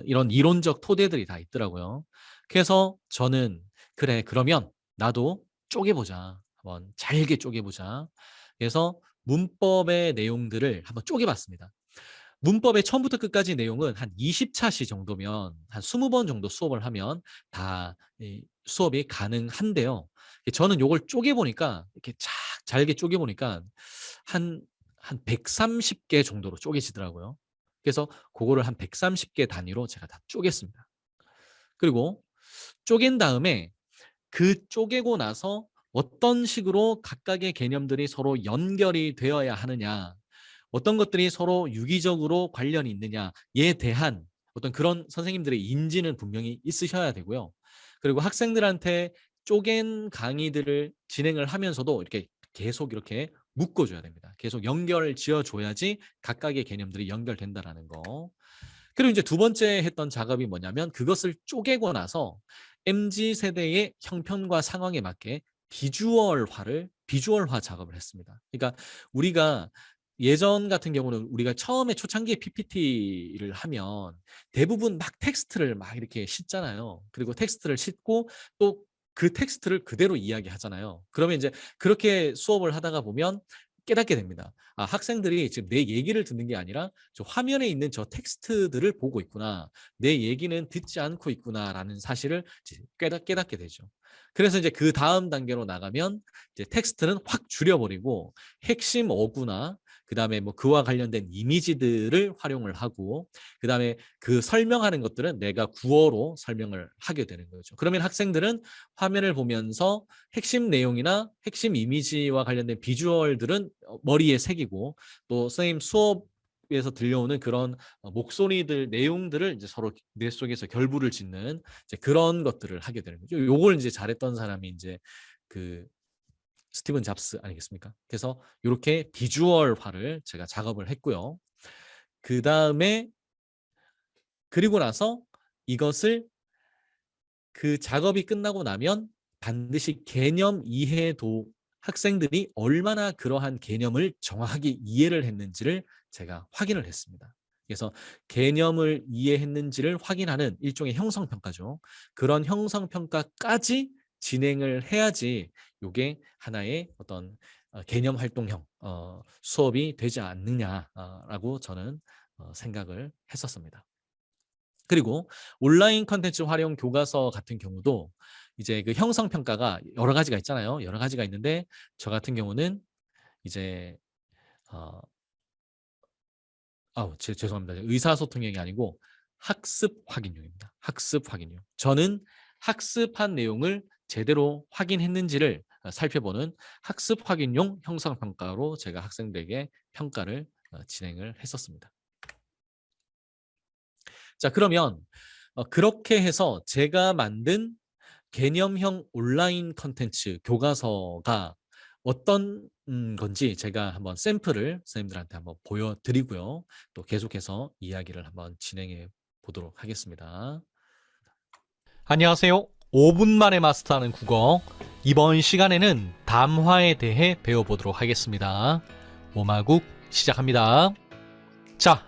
이런 이론적 토대들이 다 있더라고요. 그래서 저는 그래 그러면 나도 쪼개보자. 한번 잘게 쪼개보자. 그래서 문법의 내용들을 한번 쪼개봤습니다. 문법의 처음부터 끝까지 내용은 한 20차시 정도면 한 20번 정도 수업을 하면 다 수업이 가능한데요. 저는 요걸 쪼개 보니까 이렇게 잘게 쪼개 보니까 한 130개 정도로 쪼개지더라고요. 그래서 그거를 한 130개 단위로 제가 다 쪼갰습니다. 그리고 쪼갠 다음에 그 쪼개고 나서 어떤 식으로 각각의 개념들이 서로 연결이 되어야 하느냐 어떤 것들이 서로 유기적으로 관련이 있느냐에 대한 어떤 그런 선생님들의 인지는 분명히 있으셔야 되고요. 그리고 학생들한테 쪼갠 강의들을 진행을 하면서도 이렇게 계속 이렇게 묶어줘야 됩니다. 계속 연결을 지어줘야지 각각의 개념들이 연결된다라는 거. 그리고 이제 두 번째 했던 작업이 뭐냐면 그것을 쪼개고 나서 MZ 세대의 형편과 상황에 맞게 비주얼화 작업을 했습니다. 그러니까 우리가 예전 같은 경우는 우리가 처음에 초창기에 PPT를 하면 대부분 막 텍스트를 막 이렇게 싣잖아요. 그리고 텍스트를 싣고 또 그 텍스트를 그대로 이야기하잖아요. 그러면 이제 그렇게 수업을 하다가 보면 깨닫게 됩니다. 아, 학생들이 지금 내 얘기를 듣는 게 아니라 저 화면에 있는 저 텍스트들을 보고 있구나. 내 얘기는 듣지 않고 있구나라는 사실을 이제 깨닫게 되죠. 그래서 이제 그 다음 단계로 나가면 이제 텍스트는 확 줄여버리고 핵심 어구나 그다음에 뭐 그와 관련된 이미지들을 활용을 하고 그다음에 그 설명하는 것들은 내가 구어로 설명을 하게 되는 거죠. 그러면 학생들은 화면을 보면서 핵심 내용이나 핵심 이미지와 관련된 비주얼들은 머리에 새기고 또 선생님 수업에서 들려오는 그런 목소리들 내용들을 이제 서로 뇌 속에서 결부를 짓는 이제 그런 것들을 하게 되는 거죠. 요걸 이제 잘했던 사람이 이제 그 스티븐 잡스 아니겠습니까? 그래서 이렇게 비주얼화를 제가 작업을 했고요. 그 다음에 그리고 나서 이것을 그 작업이 끝나고 나면 반드시 개념 이해도 학생들이 얼마나 그러한 개념을 정확하게 이해를 했는지를 제가 확인을 했습니다. 그래서 개념을 이해했는지를 확인하는 일종의 형성평가죠. 그런 형성평가까지 진행을 해야지 이게 하나의 어떤 개념 활동형 수업이 되지 않느냐라고 저는 생각을 했었습니다. 그리고 온라인 컨텐츠 활용 교과서 같은 경우도 이제 그 형성 평가가 여러 가지가 있잖아요. 여러 가지가 있는데 저 같은 경우는 이제 어 죄송합니다. 의사소통형이 아니고 학습 확인용입니다. 학습 확인용. 저는 학습한 내용을 제대로 확인했는지를 살펴보는 학습 확인용 형성 평가로 제가 학생들에게 평가를 진행을 했었습니다. 자, 그러면 그렇게 해서 제가 만든 개념형 온라인 컨텐츠 교과서가 어떤 건지 제가 한번 샘플을 선생님들한테 한번 보여드리고요. 또 계속해서 이야기를 한번 진행해 보도록 하겠습니다. 안녕하세요. 5분 만에 마스터하는 국어. 이번 시간에는 담화에 대해 배워보도록 하겠습니다. 오마국 시작합니다. 자,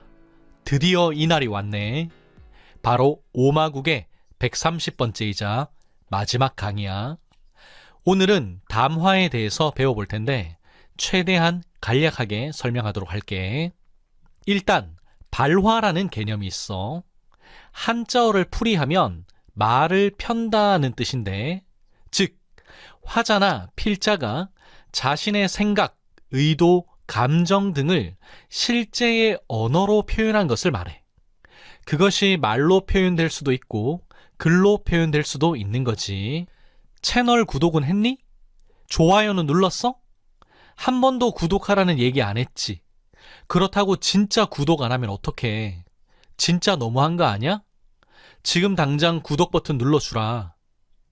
드디어 이날이 왔네. 바로 오마국의 130번째이자 마지막 강의야. 오늘은 담화에 대해서 배워볼 텐데 최대한 간략하게 설명하도록 할게. 일단 발화라는 개념이 있어. 한자어를 풀이하면 말을 편다는 뜻인데, 즉 화자나 필자가 자신의 생각, 의도, 감정 등을 실제의 언어로 표현한 것을 말해. 그것이 말로 표현될 수도 있고 글로 표현될 수도 있는 거지. 채널 구독은 했니? 좋아요는 눌렀어? 한 번도 구독하라는 얘기 안 했지. 그렇다고 진짜 구독 안 하면 어떡해. 진짜 너무한 거 아니야? 지금 당장 구독 버튼 눌러주라.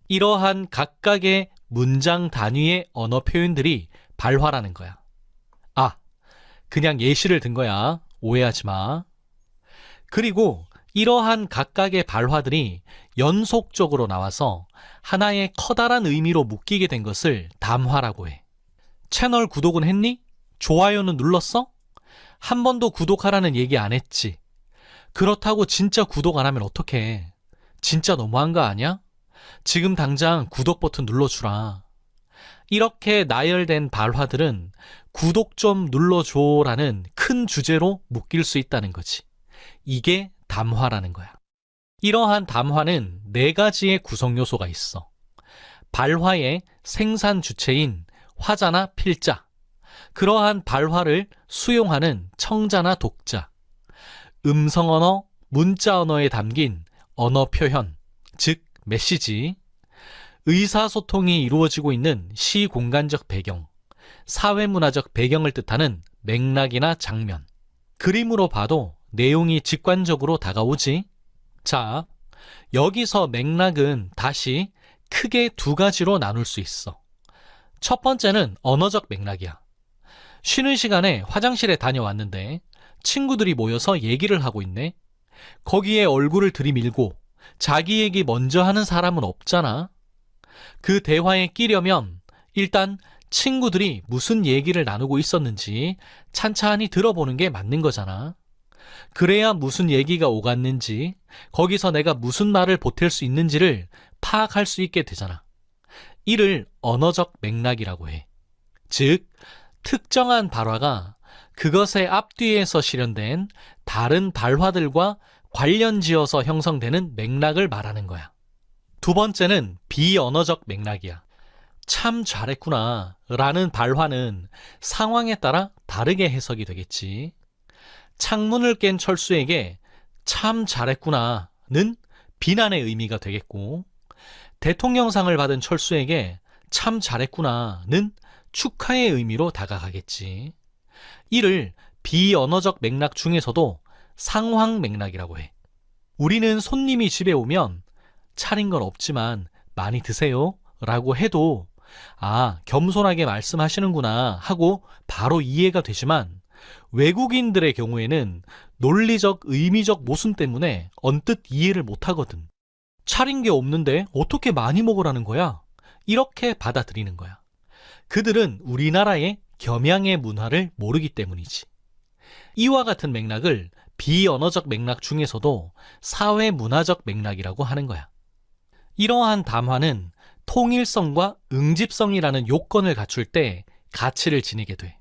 이러한 각각의 문장 단위의 언어 표현들이 발화라는 거야. 아, 그냥 예시를 든 거야. 오해하지 마. 그리고 이러한 각각의 발화들이 연속적으로 나와서 하나의 커다란 의미로 묶이게 된 것을 담화라고 해. 채널 구독은 했니? 좋아요는 눌렀어? 한 번도 구독하라는 얘기 안 했지. 그렇다고 진짜 구독 안 하면 어떡해. 진짜 너무한 거 아니야? 지금 당장 구독 버튼 눌러주라. 이렇게 나열된 발화들은 구독 좀 눌러줘라는 큰 주제로 묶일 수 있다는 거지. 이게 담화라는 거야. 이러한 담화는 4가지의 구성 요소가 있어. 발화의 생산 주체인 화자나 필자, 그러한 발화를 수용하는 청자나 독자, 음성 언어, 문자 언어에 담긴 언어 표현, 즉 메시지, 의사소통이 이루어지고 있는 시공간적 배경, 사회문화적 배경을 뜻하는 맥락이나 장면, 그림으로 봐도 내용이 직관적으로 다가오지. 자, 여기서 맥락은 다시 크게 2가지로 나눌 수 있어. 첫 번째는 언어적 맥락이야. 쉬는 시간에 화장실에 다녀왔는데 친구들이 모여서 얘기를 하고 있네. 거기에 얼굴을 들이밀고 자기 얘기 먼저 하는 사람은 없잖아. 그 대화에 끼려면 일단 친구들이 무슨 얘기를 나누고 있었는지 찬찬히 들어보는 게 맞는 거잖아. 그래야 무슨 얘기가 오갔는지, 거기서 내가 무슨 말을 보탤 수 있는지를 파악할 수 있게 되잖아. 이를 언어적 맥락이라고 해. 즉, 특정한 발화가 그것의 앞뒤에서 실현된 다른 발화들과 관련지어서 형성되는 맥락을 말하는 거야. 두 번째는 비언어적 맥락이야. 참 잘했구나 라는 발화는 상황에 따라 다르게 해석이 되겠지. 창문을 깬 철수에게 참 잘했구나는 비난의 의미가 되겠고, 대통령상을 받은 철수에게 참 잘했구나는 축하의 의미로 다가가겠지. 이를 비언어적 맥락 중에서도 상황 맥락이라고 해. 우리는 손님이 집에 오면 차린 건 없지만 많이 드세요 라고 해도 겸손하게 말씀하시는구나 하고 바로 이해가 되지만, 외국인들의 경우에는 논리적, 의미적 모순 때문에 언뜻 이해를 못하거든. 차린 게 없는데 어떻게 많이 먹으라는 거야? 이렇게 받아들이는 거야. 그들은 우리나라의 겸양의 문화를 모르기 때문이지. 이와 같은 맥락을 비언어적 맥락 중에서도 사회문화적 맥락이라고 하는 거야. 이러한 담화는 통일성과 응집성이라는 요건을 갖출 때 가치를 지니게 돼.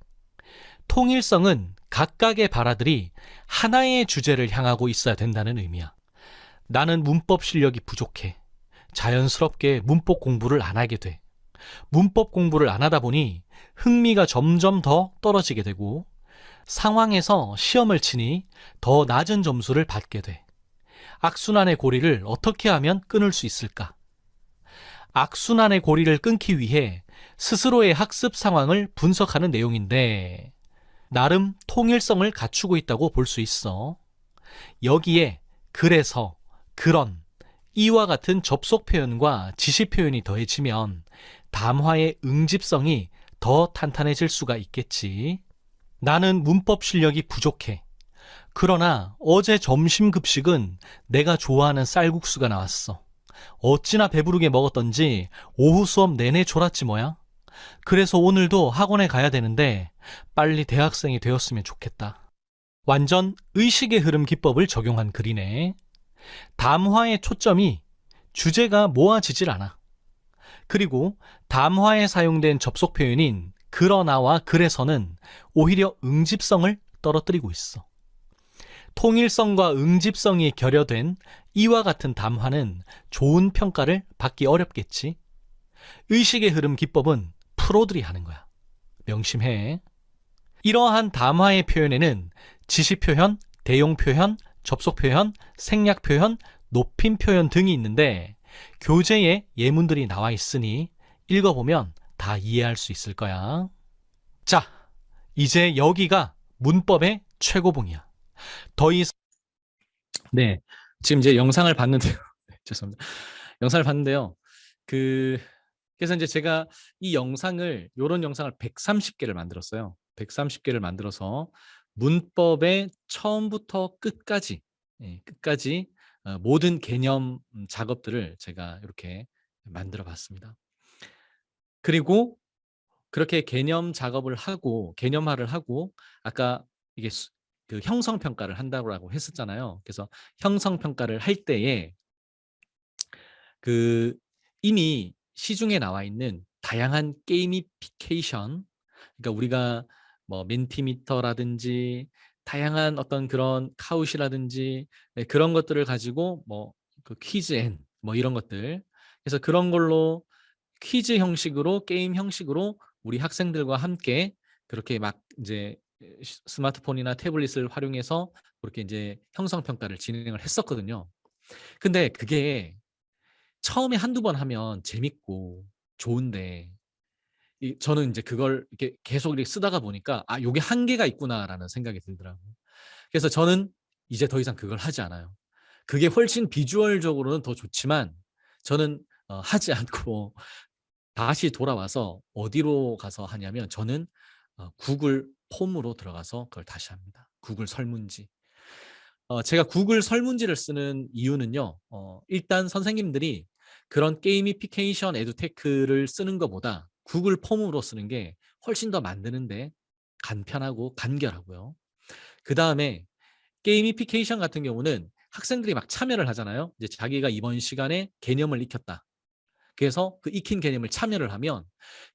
통일성은 각각의 발화들이 하나의 주제를 향하고 있어야 된다는 의미야. 나는 문법 실력이 부족해. 자연스럽게 문법 공부를 안 하게 돼. 문법 공부를 안 하다 보니 흥미가 점점 더 떨어지게 되고, 상황에서 시험을 치니 더 낮은 점수를 받게 돼. 악순환의 고리를 어떻게 하면 끊을 수 있을까? 악순환의 고리를 끊기 위해 스스로의 학습 상황을 분석하는 내용인데, 나름 통일성을 갖추고 있다고 볼 수 있어. 여기에 그래서, 그런, 이와 같은 접속 표현과 지시 표현이 더해지면 담화의 응집성이 더 탄탄해질 수가 있겠지. 나는 문법 실력이 부족해. 그러나 어제 점심 급식은 내가 좋아하는 쌀국수가 나왔어. 어찌나 배부르게 먹었던지 오후 수업 내내 졸았지 뭐야. 그래서 오늘도 학원에 가야 되는데 빨리 대학생이 되었으면 좋겠다. 완전 의식의 흐름 기법을 적용한 글이네. 담화의 초점이 주제가 모아지질 않아. 그리고 담화에 사용된 접속 표현인 그러나와 그래서는 오히려 응집성을 떨어뜨리고 있어. 통일성과 응집성이 결여된 이와 같은 담화는 좋은 평가를 받기 어렵겠지. 의식의 흐름 기법은 프로들이 하는 거야. 명심해. 이러한 담화의 표현에는 지시 표현, 대용 표현, 접속 표현, 생략 표현, 높임 표현 등이 있는데, 교재에 예문들이 나와 있으니 읽어보면 다 이해할 수 있을 거야. 자, 이제 여기가 문법의 최고봉이야. 더 이상. 네, 지금 이제 영상을 봤는데요. 네, 죄송합니다. 영상을 봤는데요. 그래서 이제 제가 이 영상을, 요런 영상을 130개를 만들었어요. 130개를 만들어서 문법의 처음부터 끝까지, 끝까지 모든 개념 작업들을 제가 이렇게 만들어 봤습니다. 그리고 그렇게 개념 작업을 하고, 개념화를 하고, 아까 이게 그 형성 평가를 한다고 했었잖아요. 그래서 형성 평가를 할 때에 이미 시중에 나와 있는 다양한 게이미피케이션, 그러니까 우리가 뭐 멘티미터라든지 다양한 어떤 그런 카웃이라든지, 그런 것들을 가지고 뭐 그 퀴즈앤 뭐 이런 것들, 그래서 그런 걸로 퀴즈 형식으로, 게임 형식으로 우리 학생들과 함께 그렇게 막 이제 스마트폰이나 태블릿을 활용해서 그렇게 이제 형성 평가를 진행을 했었거든요. 근데 그게 처음에 한두 번 하면 재밌고 좋은데, 저는 이제 그걸 이렇게 계속 이렇게 쓰다가 보니까 요게 한계가 있구나라는 생각이 들더라고요. 그래서 저는 이제 더 이상 그걸 하지 않아요. 그게 훨씬 비주얼적으로는 더 좋지만 저는 하지 않고 다시 돌아와서 어디로 가서 하냐면, 저는 구글 폼으로 들어가서 그걸 다시 합니다. 구글 설문지. 제가 구글 설문지를 쓰는 이유는요. 일단 선생님들이 그런 게이미피케이션 에듀테크를 쓰는 것보다 구글 폼으로 쓰는 게 훨씬 더 만드는데 간편하고 간결하고요. 그 다음에 게이미피케이션 같은 경우는 학생들이 막 참여를 하잖아요. 이제 자기가 이번 시간에 개념을 익혔다. 그래서 그 익힌 개념을 참여를 하면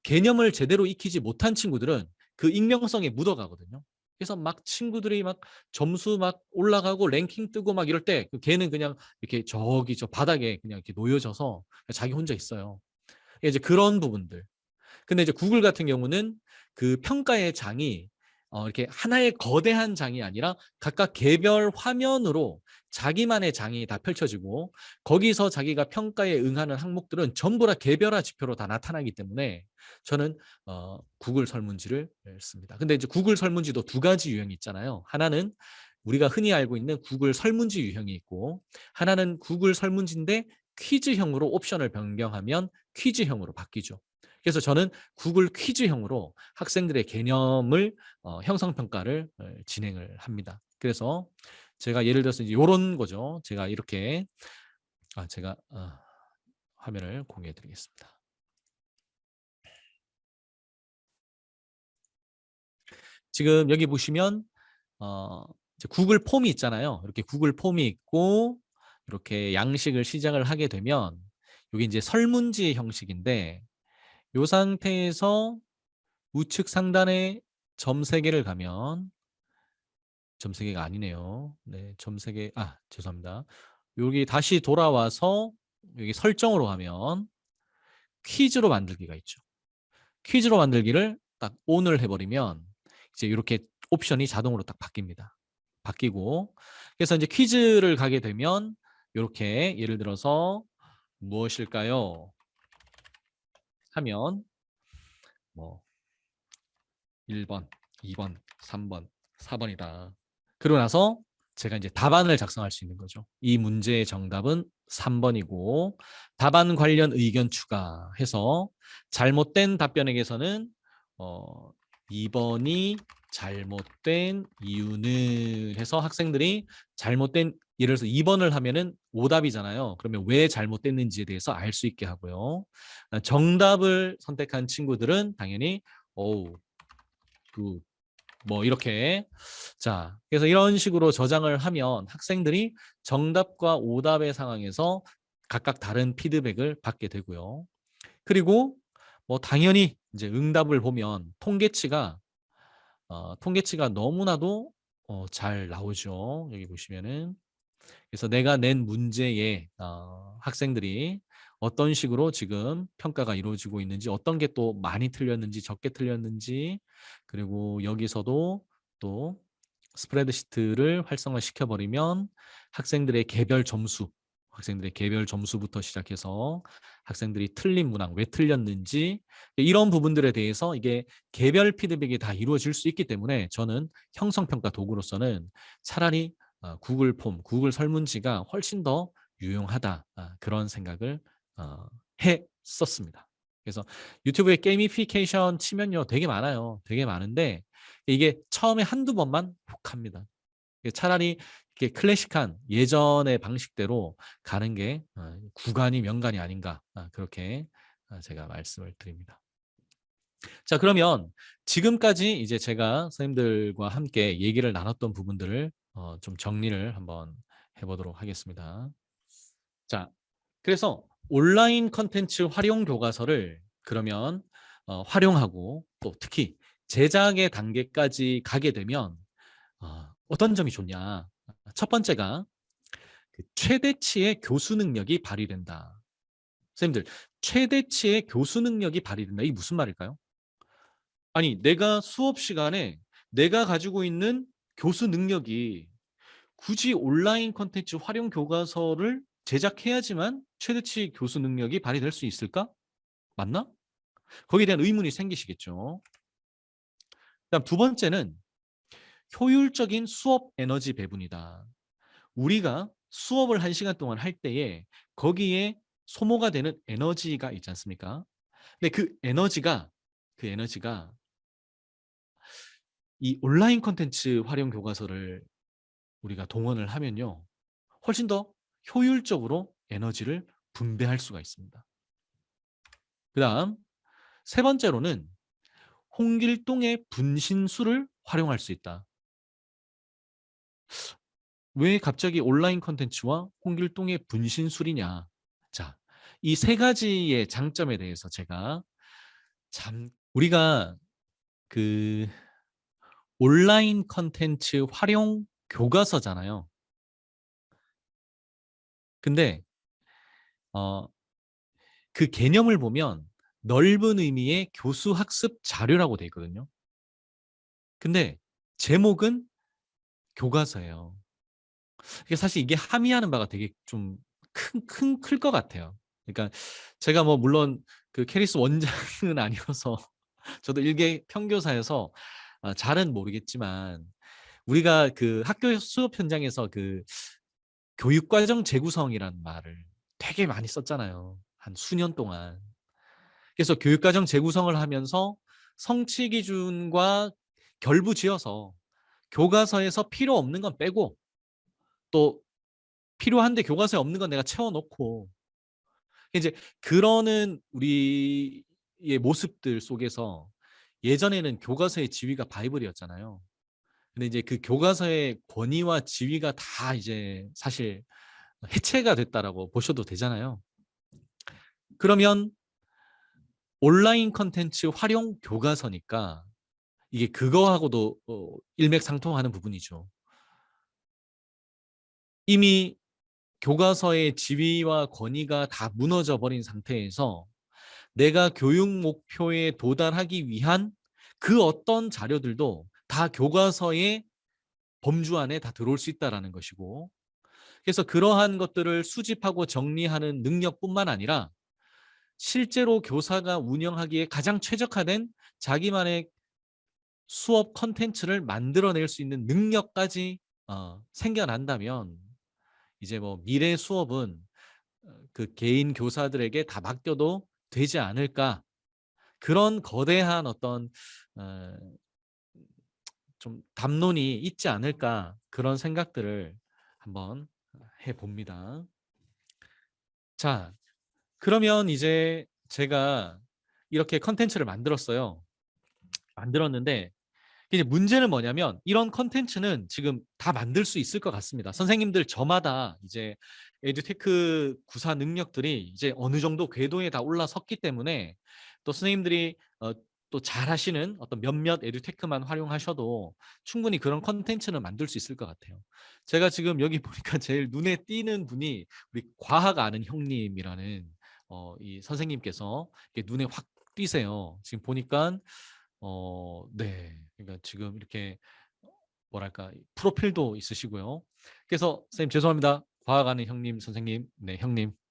개념을 제대로 익히지 못한 친구들은 그 익명성에 묻어가거든요. 그래서 막 친구들이 막 점수 막 올라가고 랭킹 뜨고 막 이럴 때 걔는 그냥 이렇게 저기 저 바닥에 그냥 이렇게 놓여져서 자기 혼자 있어요. 이제 그런 부분들. 근데 이제 구글 같은 경우는 그 평가의 장이 이렇게 하나의 거대한 장이 아니라 각각 개별 화면으로 자기만의 장이 다 펼쳐지고 거기서 자기가 평가에 응하는 항목들은 전부 다 개별화 지표로 다 나타나기 때문에 저는 구글 설문지를 씁니다. 근데 이제 구글 설문지도 두 가지 유형이 있잖아요. 하나는 우리가 흔히 알고 있는 구글 설문지 유형이 있고 하나는 구글 설문지인데 퀴즈형으로 옵션을 변경하면 퀴즈형으로 바뀌죠. 그래서 저는 구글 퀴즈형으로 학생들의 개념을 형성평가를 진행을 합니다. 그래서 제가 예를 들어서 이제 이런 거죠. 제가 이렇게 제가 화면을 공유해 드리겠습니다. 지금 여기 보시면 이제 구글 폼이 있잖아요. 이렇게 구글 폼이 있고 이렇게 양식을 시작을 하게 되면 여기 이제 설문지 형식인데 이 상태에서 우측 상단에 점 3개를 가면 점 3개가 아니네요. 네, 점 3개. 죄송합니다. 여기 다시 돌아와서 여기 설정으로 가면 퀴즈로 만들기가 있죠. 퀴즈로 만들기를 딱 ON을 해버리면 이제 이렇게 옵션이 자동으로 딱 바뀝니다. 바뀌고 그래서 이제 퀴즈를 가게 되면 이렇게 예를 들어서 무엇일까요? 하면 뭐 1번, 2번, 3번, 4번이다. 그러고 나서 제가 이제 답안을 작성할 수 있는 거죠. 이 문제의 정답은 3번이고 답안 관련 의견 추가해서 잘못된 답변에게서는 2번이 잘못된 이유는 해서 학생들이 잘못된 예를 들어서 2번을 하면은 오답이잖아요. 그러면 왜 잘못됐는지에 대해서 알 수 있게 하고요. 정답을 선택한 친구들은 당연히 뭐 이렇게 자 그래서 이런 식으로 저장을 하면 학생들이 정답과 오답의 상황에서 각각 다른 피드백을 받게 되고요. 그리고 뭐 당연히 이제 응답을 보면 통계치가 너무나도 잘 나오죠. 여기 보시면은 그래서 내가 낸 문제에 학생들이 어떤 식으로 지금 평가가 이루어지고 있는지 어떤 게 또 많이 틀렸는지 적게 틀렸는지 그리고 여기서도 또 스프레드시트를 활성화시켜 버리면 학생들의 개별 점수부터 시작해서 학생들이 틀린 문항 왜 틀렸는지 이런 부분들에 대해서 이게 개별 피드백이 다 이루어질 수 있기 때문에 저는 형성평가 도구로서는 차라리 구글 폼, 구글 설문지가 훨씬 더 유용하다 그런 생각을 했었습니다. 그래서 유튜브에 게이미피케이션 치면요 되게 많아요. 되게 많은데 이게 처음에 한두 번만 혹합니다. 차라리 이렇게 클래식한 예전의 방식대로 가는 게 구간이 명간이 아닌가 그렇게 제가 말씀을 드립니다. 자, 그러면 지금까지 이제 제가 선생님들과 함께 얘기를 나눴던 부분들을 좀 정리를 한번 해보도록 하겠습니다. 자, 그래서 온라인 컨텐츠 활용 교과서를 그러면 활용하고 또 특히 제작의 단계까지 가게 되면 어떤 점이 좋냐? 첫 번째가 그 최대치의 교수 능력이 발휘된다. 선생님들, 최대치의 교수 능력이 발휘된다. 이게 무슨 말일까요? 아니, 내가 수업 시간에 내가 가지고 있는 교수 능력이 굳이 온라인 콘텐츠 활용 교과서를 제작해야지만 최대치 교수 능력이 발휘될 수 있을까? 맞나? 거기에 대한 의문이 생기시겠죠. 그다음 두 번째는 효율적인 수업 에너지 배분이다. 우리가 수업을 1시간 동안 할 때에 거기에 소모가 되는 에너지가 있지 않습니까? 근데 그 에너지가 이 온라인 콘텐츠 활용 교과서를 우리가 동원을 하면요. 훨씬 더 효율적으로 에너지를 분배할 수가 있습니다. 그다음 세 번째로는 홍길동의 분신술을 활용할 수 있다. 왜 갑자기 온라인 콘텐츠와 홍길동의 분신술이냐? 자, 이 세 가지의 장점에 대해서 제가 우리가 그 온라인 콘텐츠 활용 교과서잖아요. 근데 그 개념을 보면 넓은 의미의 교수 학습 자료라고 돼 있거든요. 근데 제목은 교과서예요. 사실 이게 함의하는 바가 되게 좀 클 것 같아요. 그러니까 제가 뭐 물론 그 캐리스 원장은 아니어서 저도 일개 평교사여서 잘은 모르겠지만 우리가 그 학교 수업 현장에서 그 교육과정 재구성이라는 말을 되게 많이 썼잖아요. 한 수년 동안. 그래서 교육과정 재구성을 하면서 성취 기준과 결부지어서 교과서에서 필요 없는 건 빼고 또 필요한데 교과서에 없는 건 내가 채워놓고 이제 그러는 우리의 모습들 속에서 예전에는 교과서의 지위가 바이블이었잖아요. 근데 이제 그 교과서의 권위와 지위가 다 이제 사실 해체가 됐다라고 보셔도 되잖아요. 그러면 온라인 컨텐츠 활용 교과서니까 이게 그거하고도 일맥상통하는 부분이죠. 이미 교과서의 지위와 권위가 다 무너져 버린 상태에서 내가 교육 목표에 도달하기 위한 그 어떤 자료들도 다 교과서의 범주 안에 다 들어올 수 있다는 것이고, 그래서 그러한 것들을 수집하고 정리하는 능력뿐만 아니라 실제로 교사가 운영하기에 가장 최적화된 자기만의 수업 컨텐츠를 만들어낼 수 있는 능력까지 생겨난다면 이제 뭐 미래 수업은 그 개인 교사들에게 다 맡겨도 되지 않을까, 그런 거대한 어떤 어, 좀 담론이 있지 않을까, 그런 생각들을 한번 해봅니다. 자, 그러면 이제 제가 이렇게 컨텐츠를 만들었어요. 만들었는데 이제 문제는 뭐냐면 이런 컨텐츠는 지금 다 만들 수 있을 것 같습니다. 선생님들 저마다 이제 에듀테크 구사 능력들이 이제 어느 정도 궤도에 다 올라섰기 때문에 또 선생님들이 또 잘하시는 어떤 몇몇 에듀테크만 활용하셔도 충분히 그런 컨텐츠는 만들 수 있을 것 같아요. 제가 지금 여기 보니까 제일 눈에 띄는 분이 우리 과학 아는 형님이라는 이 선생님께서 눈에 확 띄세요. 지금 보니까 네. 그러니까 지금 이렇게 뭐랄까 프로필도 있으시고요. 그래서 선생님 죄송합니다. 과학하는 형님 선생님, 네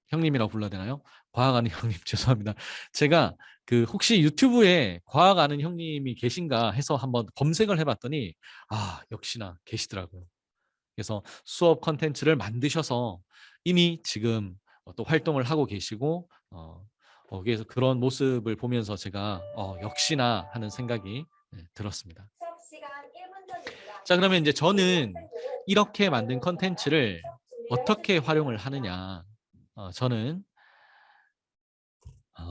형님이라고 불러야 되나요? 과학하는 형님 죄송합니다. 제가 그 혹시 유튜브에 과학하는 형님이 계신가 해서 한번 검색을 해봤더니 역시나 계시더라고요. 그래서 수업 컨텐츠를 만드셔서 이미 지금 또 활동을 하고 계시고 그래서 그런 모습을 보면서 제가 역시나 하는 생각이 들었습니다. 수업 시간 1분 전입니다. 자, 그러면 이제 저는 이렇게 만든 컨텐츠를 어떻게 활용을 하느냐. 저는 어,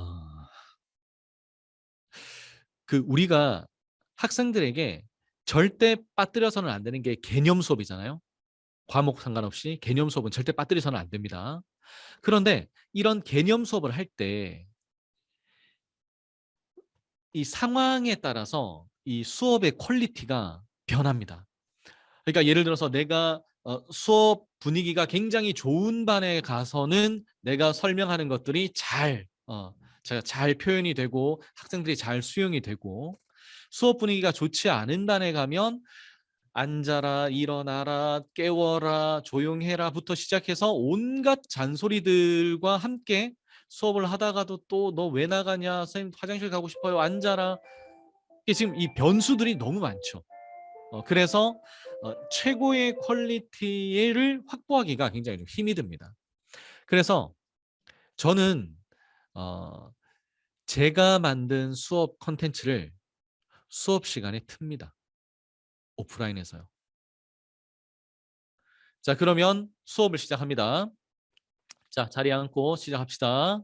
그 우리가 학생들에게 절대 빠뜨려서는 안 되는 게 개념 수업이잖아요. 과목 상관없이 개념 수업은 절대 빠뜨려서는 안 됩니다. 그런데 이런 개념 수업을 할 때 이 상황에 따라서 이 수업의 퀄리티가 변합니다. 그러니까 예를 들어서 내가 수업 분위기가 굉장히 좋은 반에 가서는 내가 설명하는 것들이 제가 잘 표현이 되고 학생들이 잘 수용이 되고, 수업 분위기가 좋지 않은 반에 가면 앉아라, 일어나라, 깨워라, 조용해라부터 시작해서 온갖 잔소리들과 함께 수업을 하다가도 또 너 왜 나가냐, 선생님 화장실 가고 싶어요, 앉아라. 이게 지금 이 변수들이 너무 많죠. 그래서 최고의 퀄리티를 확보하기가 굉장히 좀 힘이 듭니다. 그래서 저는 제가 만든 수업 컨텐츠를 수업 시간에 틉니다. 오프라인에서요. 자, 그러면 수업을 시작합니다. 자, 자리에 앉고 시작합시다.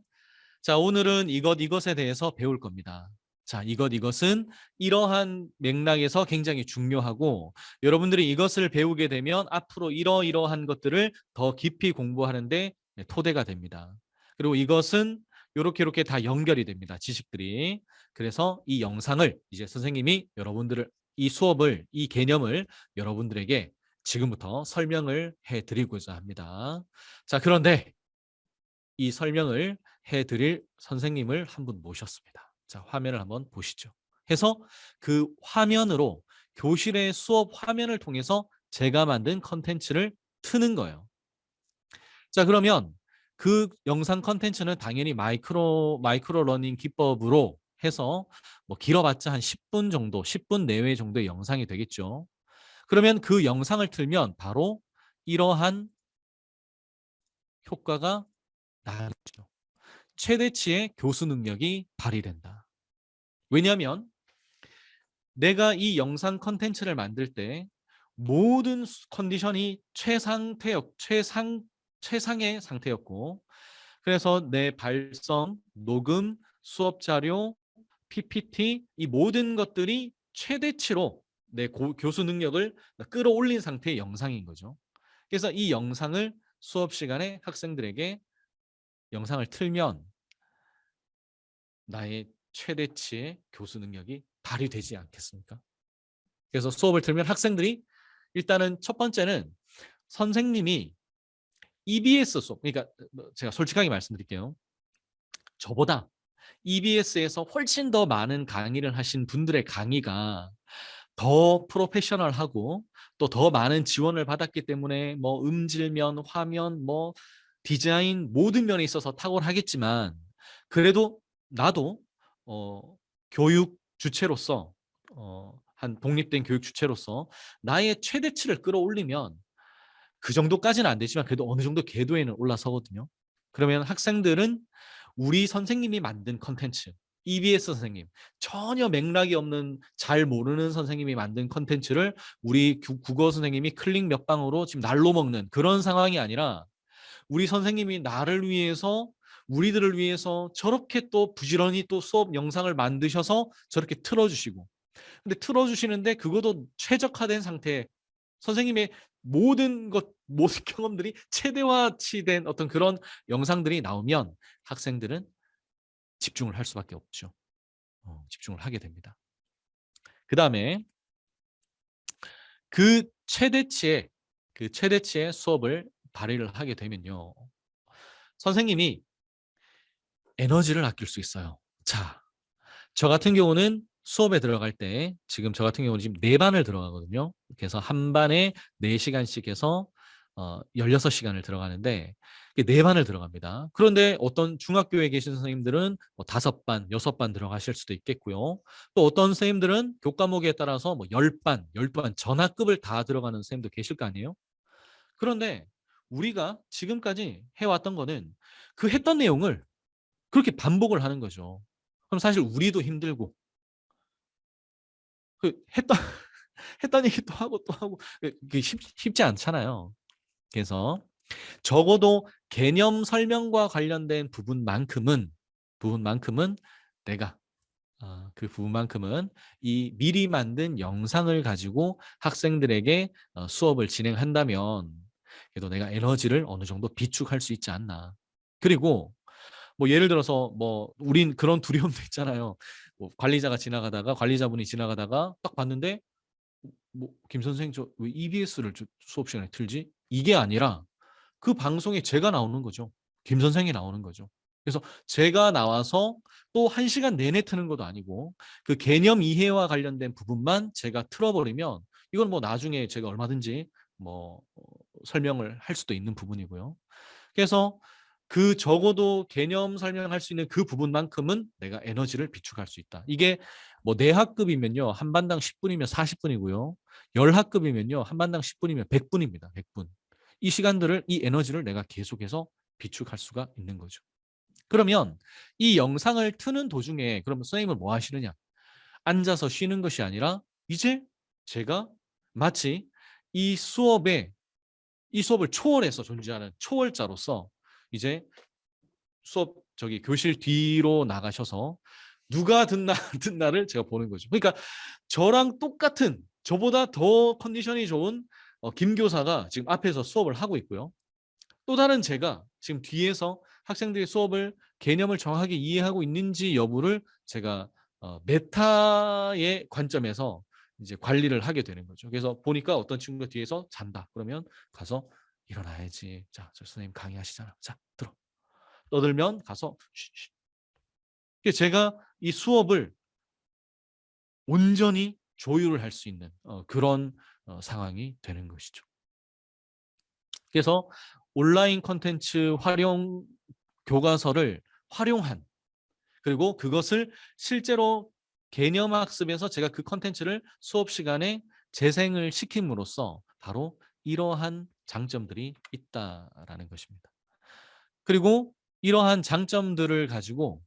자, 오늘은 이것에 대해서 배울 겁니다. 자, 이것은 이러한 맥락에서 굉장히 중요하고 여러분들이 이것을 배우게 되면 앞으로 이러이러한 것들을 더 깊이 공부하는데 토대가 됩니다. 그리고 이것은 이렇게 다 연결이 됩니다. 지식들이. 그래서 이 영상을 이제 선생님이 여러분들을 이 수업을 이 개념을 여러분들에게 지금부터 설명을 해드리고자 합니다. 자, 그런데 이 설명을 해드릴 선생님을 한 분 모셨습니다. 자, 화면을 한번 보시죠. 해서 그 화면으로 교실의 수업 화면을 통해서 제가 만든 컨텐츠를 트는 거예요. 자, 그러면 그 영상 컨텐츠는 당연히 마이크로 러닝 기법으로 해서 뭐 길어봤자 한 10분 정도, 10분 내외 정도의 영상이 되겠죠. 그러면 그 영상을 틀면 바로 이러한 효과가 나죠. 최대치의 교수 능력이 발휘된다. 왜냐하면 내가 이 영상 컨텐츠를 만들 때 모든 컨디션이 최상의 상태였고, 그래서 내 발성, 녹음, 수업 자료, PPT 이 모든 것들이 최대치로 내 교수 능력을 끌어올린 상태의 영상인 거죠. 그래서 이 영상을 수업 시간에 학생들에게 영상을 틀면 나의 최대치의 교수 능력이 발휘되지 않겠습니까? 그래서 수업을 들면 학생들이 일단은 첫 번째는 선생님이 EBS 수업, 그러니까 제가 솔직하게 말씀드릴게요. 저보다 EBS에서 훨씬 더 많은 강의를 하신 분들의 강의가 더 프로페셔널하고 또 더 많은 지원을 받았기 때문에 뭐 음질면, 화면, 뭐 디자인 모든 면에 있어서 탁월하겠지만 그래도 나도 교육 주체로서 한 독립된 교육 주체로서 나의 최대치를 끌어올리면 그 정도까지는 안 되지만 그래도 어느 정도 궤도에는 올라서거든요. 그러면 학생들은 우리 선생님이 만든 컨텐츠, EBS 선생님, 전혀 맥락이 없는 잘 모르는 선생님이 만든 컨텐츠를 우리 국어 선생님이 클릭 몇 방으로 지금 날로 먹는 그런 상황이 아니라 우리 선생님이 나를 위해서 우리들을 위해서 저렇게 또 부지런히 또 수업 영상을 만드셔서 저렇게 틀어주시고 근데 틀어주시는데 그것도 최적화된 상태 선생님의 모든 경험들이 최대화치된 어떤 그런 영상들이 나오면 학생들은 집중을 할 수밖에 없죠. 집중을 하게 됩니다. 그 다음에 그 최대치의 수업을 발휘를 하게 되면요. 선생님이 에너지를 아낄 수 있어요. 자, 저 같은 경우는 수업에 들어갈 때 지금 저 같은 경우는 지금 4반을 들어가거든요. 그래서 한 반에 4시간씩 해서 16시간을 들어가는데 4반을 들어갑니다. 그런데 어떤 중학교에 계신 선생님들은 뭐 5반, 6반 들어가실 수도 있겠고요. 또 어떤 선생님들은 교과목에 따라서 뭐 10반, 12반 전학급을 다 들어가는 선생님도 계실 거 아니에요? 그런데 우리가 지금까지 해왔던 거는 그 했던 내용을 그렇게 반복을 하는 거죠. 그럼 사실 우리도 힘들고 그 했던 했던 얘기 또 하고 또 하고 그게 쉽지 않잖아요. 그래서 적어도 개념 설명과 관련된 부분만큼은 내가 그 부분만큼은 이 미리 만든 영상을 가지고 학생들에게 수업을 진행한다면 그래도 내가 에너지를 어느 정도 비축할 수 있지 않나. 그리고 뭐 예를 들어서 뭐 우린 그런 두려움도 있잖아요. 뭐 관리자분이 지나가다가 딱 봤는데 뭐 김 선생 저 왜 EBS를 수업 시간에 틀지? 이게 아니라 그 방송에 제가 나오는 거죠. 김 선생이 나오는 거죠. 그래서 제가 나와서 또 1시간 내내 트는 것도 아니고 그 개념 이해와 관련된 부분만 제가 틀어버리면 이건 뭐 나중에 제가 얼마든지 뭐 설명을 할 수도 있는 부분이고요. 그래서 그 적어도 개념 설명할 수 있는 그 부분만큼은 내가 에너지를 비축할 수 있다. 이게 뭐 내학급이면요. 한 반당 10분이면 40분이고요. 열학급이면요. 한 반당 10분이면 100분입니다. 100분. 이 시간들을 이 에너지를 내가 계속해서 비축할 수가 있는 거죠. 그러면 이 영상을 트는 도중에 그러면 선생님은 뭐 하시느냐? 앉아서 쉬는 것이 아니라 이제 제가 마치 이 수업을 초월해서 존재하는 초월자로서 이제 수업 저기 교실 뒤로 나가셔서 누가 듣나 듣나를 제가 보는 거죠. 그러니까 저랑 똑같은 저보다 더 컨디션이 좋은 김 교사가 지금 앞에서 수업을 하고 있고요. 또 다른 제가 지금 뒤에서 학생들이 수업을 개념을 정확하게 이해하고 있는지 여부를 제가 메타의 관점에서 이제 관리를 하게 되는 거죠. 그래서 보니까 어떤 친구가 뒤에서 잔다. 그러면 가서 일어나야지. 자, 저 선생님 강의하시잖아. 자, 들어. 떠들면 가서 쉬. 제가 이 수업을 온전히 조율을 할 수 있는 그런 상황이 되는 것이죠. 그래서 온라인 콘텐츠 활용 교과서를 활용한 그리고 그것을 실제로 개념 학습에서 제가 그 콘텐츠를 수업 시간에 재생을 시킴으로써 바로 이러한 장점들이 있다라는 것입니다. 그리고 이러한 장점들을 가지고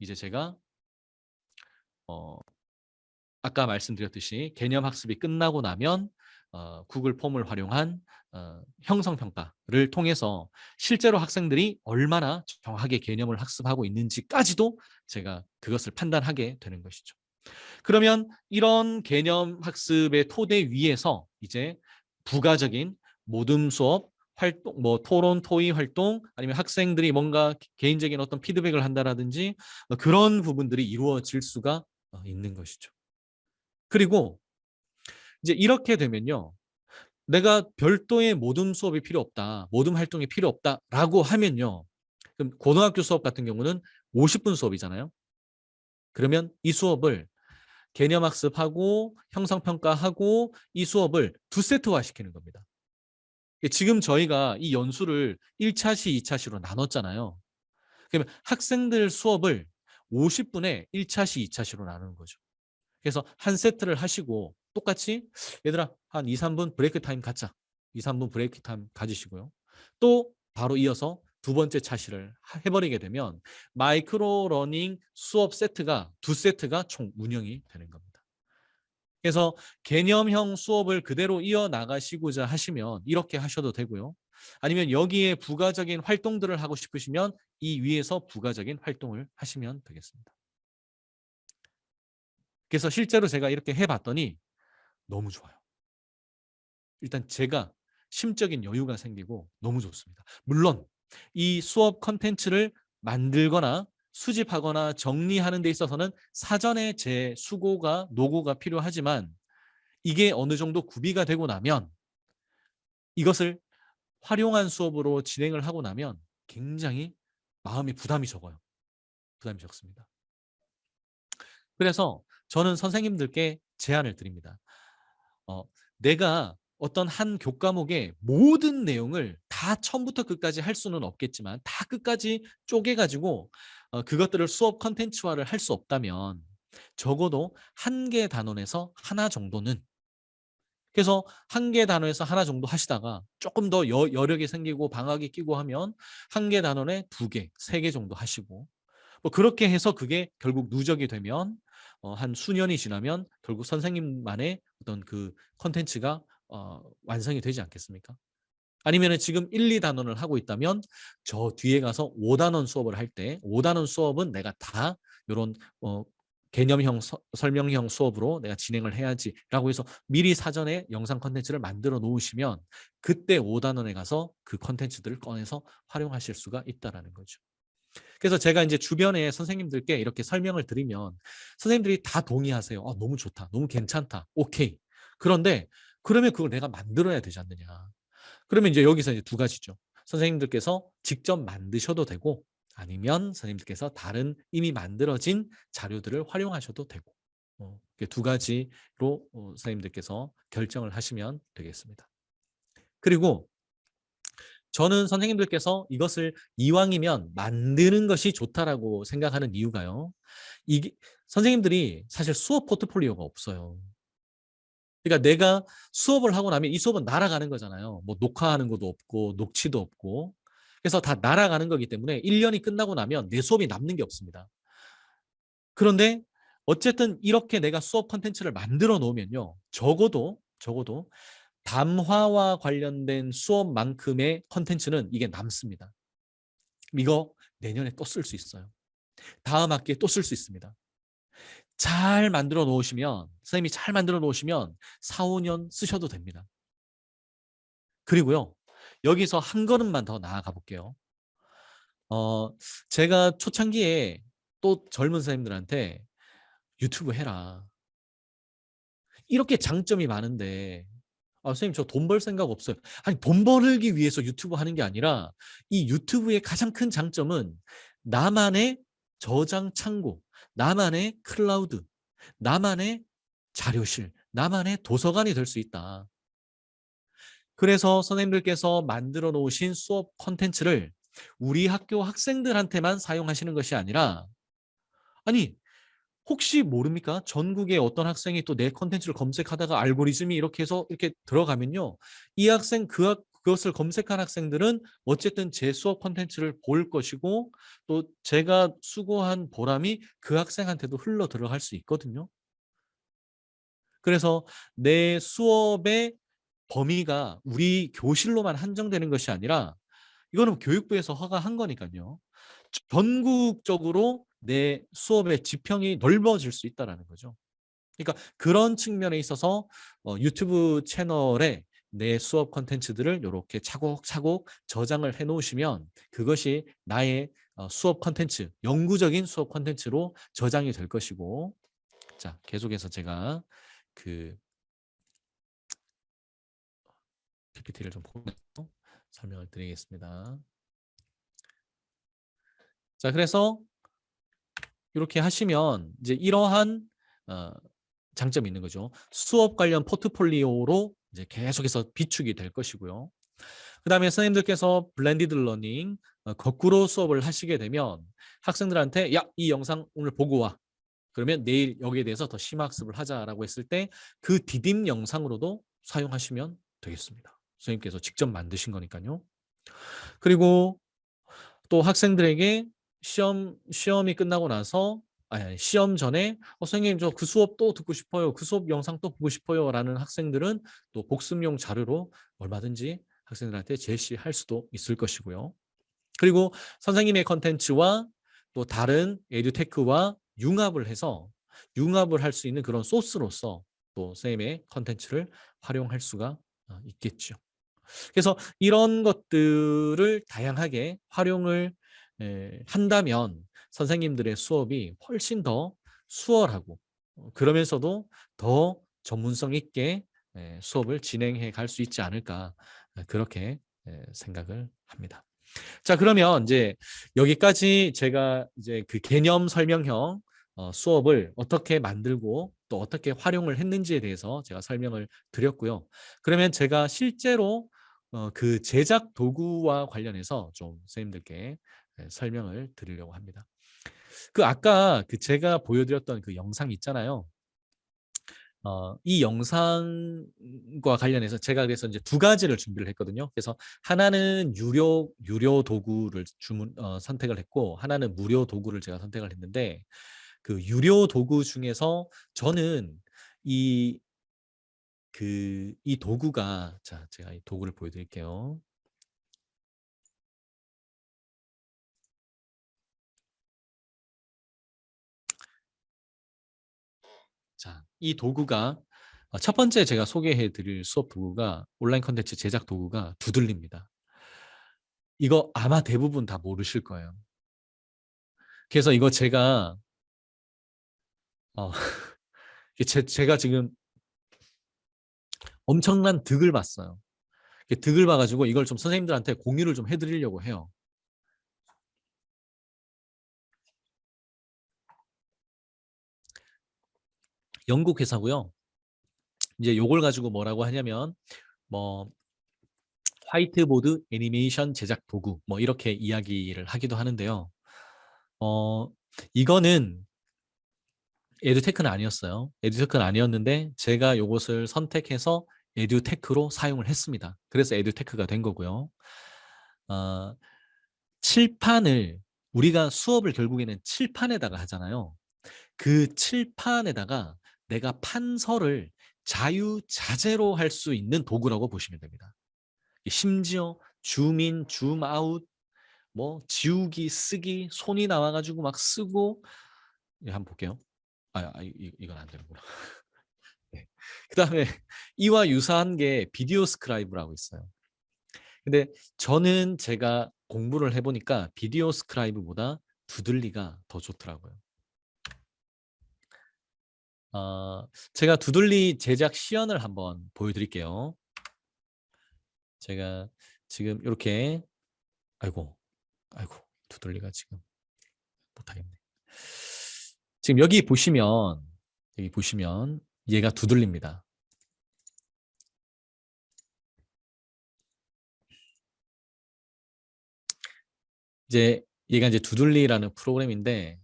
이제 제가 아까 말씀드렸듯이 개념 학습이 끝나고 나면 구글 폼을 활용한 형성 평가를 통해서 실제로 학생들이 얼마나 정확하게 개념을 학습하고 있는지까지도 제가 그것을 판단하게 되는 것이죠. 그러면 이런 개념 학습의 토대 위에서 이제 부가적인 모둠 수업 활동, 뭐 토론, 토의 활동, 아니면 학생들이 뭔가 개인적인 어떤 피드백을 한다라든지 그런 부분들이 이루어질 수가 있는 것이죠. 그리고 이제 이렇게 되면요. 내가 별도의 모둠 수업이 필요 없다. 모둠 활동이 필요 없다라고 하면요. 그럼 고등학교 수업 같은 경우는 50분 수업이잖아요. 그러면 이 수업을 개념 학습하고 형성평가하고 이 수업을 2세트화 시키는 겁니다. 지금 저희가 이 연수를 1차시, 2차시로 나눴잖아요. 그러면 학생들 수업을 50분에 1차시, 2차시로 나누는 거죠. 그래서 한 세트를 하시고 똑같이 얘들아 한 2, 3분 브레이크 타임 갖자. 2, 3분 브레이크 타임 가지시고요. 또 바로 이어서 두 번째 차시를 해버리게 되면 마이크로 러닝 수업 세트가 2세트가 총 운영이 되는 겁니다. 그래서 개념형 수업을 그대로 이어나가시고자 하시면 이렇게 하셔도 되고요. 아니면 여기에 부가적인 활동들을 하고 싶으시면 이 위에서 부가적인 활동을 하시면 되겠습니다. 그래서 실제로 제가 이렇게 해봤더니 너무 좋아요. 일단 제가 심적인 여유가 생기고 너무 좋습니다. 물론 이 수업 컨텐츠를 만들거나 수집하거나 정리하는 데 있어서는 사전에 제 수고가 노고가 필요하지만 이게 어느 정도 구비가 되고 나면 이것을 활용한 수업으로 진행을 하고 나면 굉장히 마음의 부담이 적어요. 부담이 적습니다. 그래서 저는 선생님들께 제안을 드립니다. 내가 어떤 한 교과목의 모든 내용을 다 처음부터 끝까지 할 수는 없겠지만 다 끝까지 쪼개가지고 그것들을 수업 컨텐츠화를 할 수 없다면 적어도 한 개 단원에서 하나 정도는 그래서 한 개 단원에서 하나 정도 하시다가 조금 더 여력이 생기고 방학이 끼고 하면 한 개 단원에 2개, 3개 정도 하시고 뭐 그렇게 해서 그게 결국 누적이 되면 한 수년이 지나면 결국 선생님만의 어떤 그 컨텐츠가 완성이 되지 않겠습니까? 아니면 지금 1, 2단원을 하고 있다면 저 뒤에 가서 5단원 수업을 할 때 5단원 수업은 내가 다 이런 개념형 설명형 수업으로 내가 진행을 해야지라고 해서 미리 사전에 영상 컨텐츠를 만들어 놓으시면 그때 5단원에 가서 그 컨텐츠들을 꺼내서 활용하실 수가 있다라는 거죠. 그래서 제가 이제 주변에 선생님들께 이렇게 설명을 드리면 선생님들이 다 동의하세요. 너무 좋다. 너무 괜찮다. 오케이. 그런데 그러면 그걸 내가 만들어야 되지 않느냐. 그러면 이제 여기서 이제 두 가지죠. 선생님들께서 직접 만드셔도 되고 아니면 선생님들께서 다른 이미 만들어진 자료들을 활용하셔도 되고 두 가지로 선생님들께서 결정을 하시면 되겠습니다. 그리고 저는 선생님들께서 이것을 이왕이면 만드는 것이 좋다라고 생각하는 이유가요. 이게 선생님들이 사실 수업 포트폴리오가 없어요. 그러니까 내가 수업을 하고 나면 이 수업은 날아가는 거잖아요. 뭐 녹화하는 것도 없고 녹취도 없고. 그래서 다 날아가는 거기 때문에 1년이 끝나고 나면 내 수업이 남는 게 없습니다. 그런데 어쨌든 이렇게 내가 수업 콘텐츠를 만들어 놓으면요. 적어도 담화와 관련된 수업만큼의 콘텐츠는 이게 남습니다. 이거 내년에 또 쓸 수 있어요. 다음 학기에 또 쓸 수 있습니다. 잘 만들어 놓으시면, 선생님이 잘 만들어 놓으시면 4, 5년 쓰셔도 됩니다. 그리고요, 여기서 한 걸음만 더 나아가 볼게요. 제가 초창기에 또 젊은 선생님들한테 유튜브 해라. 이렇게 장점이 많은데, 선생님 저 돈 벌 생각 없어요. 아니, 돈 벌기 위해서 유튜브 하는 게 아니라 이 유튜브의 가장 큰 장점은 나만의 저장 창고, 나만의 클라우드, 나만의 자료실, 나만의 도서관이 될 수 있다. 그래서 선생님들께서 만들어 놓으신 수업 콘텐츠를 우리 학교 학생들한테만 사용하시는 것이 아니라, 아니, 혹시 모릅니까? 전국의 어떤 학생이 또 내 콘텐츠를 검색하다가 알고리즘이 이렇게 해서 이렇게 들어가면요, 이 학생 그것을 검색한 학생들은 어쨌든 제 수업 콘텐츠를 볼 것이고, 또 제가 수고한 보람이 그 학생한테도 흘러 들어갈 수 있거든요. 그래서 내 수업의 범위가 우리 교실로만 한정되는 것이 아니라, 이거는 교육부에서 허가한 거니까요, 전국적으로 내 수업의 지평이 넓어질 수 있다는 거죠. 그러니까 그런 측면에 있어서 유튜브 채널에 내 수업 콘텐츠들을 이렇게 차곡차곡 저장을 해 놓으시면 그것이 나의 수업 콘텐츠, 영구적인 수업 콘텐츠로 저장이 될 것이고, 자, 계속해서 제가 그 PPT를 좀 보면서 설명을 드리겠습니다. 자, 그래서 이렇게 하시면 이제 이러한 장점이 있는 거죠. 수업 관련 포트폴리오로 이제 계속해서 비축이 될 것이고요. 그다음에 선생님들께서 블렌디드 러닝, 거꾸로 수업을 하시게 되면 학생들한테 야, 이 영상 오늘 보고 와. 그러면 내일 여기에 대해서 더 심학습을 하자라고 했을 때 그 디딤 영상으로도 사용하시면 되겠습니다. 선생님께서 직접 만드신 거니까요. 그리고 또 학생들에게 시험이 끝나고 나서, 아니, 시험 전에 선생님 저 그 수업 또 듣고 싶어요. 그 수업 영상 또 보고 싶어요. 라는 학생들은 또 복습용 자료로 얼마든지 학생들한테 제시할 수도 있을 것이고요. 그리고 선생님의 컨텐츠와 또 다른 에듀테크와 융합을 해서 융합을 할 수 있는 그런 소스로서 또 선생님의 컨텐츠를 활용할 수가 있겠죠. 그래서 이런 것들을 다양하게 활용을 한다면 선생님들의 수업이 훨씬 더 수월하고, 그러면서도 더 전문성 있게 수업을 진행해 갈 수 있지 않을까, 그렇게 생각을 합니다. 자, 그러면 이제 여기까지 제가 이제 그 개념 설명형 수업을 어떻게 만들고 또 어떻게 활용을 했는지에 대해서 제가 설명을 드렸고요. 그러면 제가 실제로 그 제작 도구와 관련해서 좀 선생님들께 설명을 드리려고 합니다. 그 아까 그 제가 보여드렸던 그 영상 있잖아요. 이 영상과 관련해서 제가 그래서 이제 두 가지를 준비를 했거든요. 그래서 하나는 유료 도구를 선택을 했고, 하나는 무료 도구를 제가 선택을 했는데, 그 유료 도구 중에서 저는 이 도구가, 자, 제가 이 도구를 보여드릴게요. 자, 이 도구가 첫 번째 제가 소개해 드릴 수업 도구가, 온라인 컨텐츠 제작 도구가 두들립니다. 이거 아마 대부분 다 모르실 거예요. 그래서 이거 제가 제가 지금 엄청난 득을 봤어요. 득을 봐가지고 이걸 좀 선생님들한테 공유를 좀 해드리려고 해요. 영국 회사고요. 이제 요걸 가지고 뭐라고 하냐면 뭐 화이트보드 애니메이션 제작 도구 뭐 이렇게 이야기를 하기도 하는데요. 이거는 에듀테크는 아니었어요. 에듀테크는 아니었는데 제가 요것을 선택해서 에듀테크로 사용을 했습니다. 그래서 에듀테크가 된 거고요. 칠판을, 우리가 수업을 결국에는 칠판에다가 하잖아요. 그 칠판에다가 내가 판서를 자유자재로 할 수 있는 도구라고 보시면 됩니다. 심지어 줌인, 줌아웃, 뭐 지우기, 쓰기, 손이 나와가지고 막 쓰고. 한번 볼게요. 이건 안 되는구나. 네. 그다음에 이와 유사한 게 비디오 스크라이브라고 있어요. 근데 저는 제가 공부를 해보니까 비디오 스크라이브보다 두들리가 더 좋더라고요. 제가 두들리 제작 시연을 한번 보여드릴게요. 제가 지금 이렇게 아이고 두들리가 지금 못하겠네. 지금 여기 보시면 얘가 두들립니다. 이제 얘가 이제 두들리라는 프로그램인데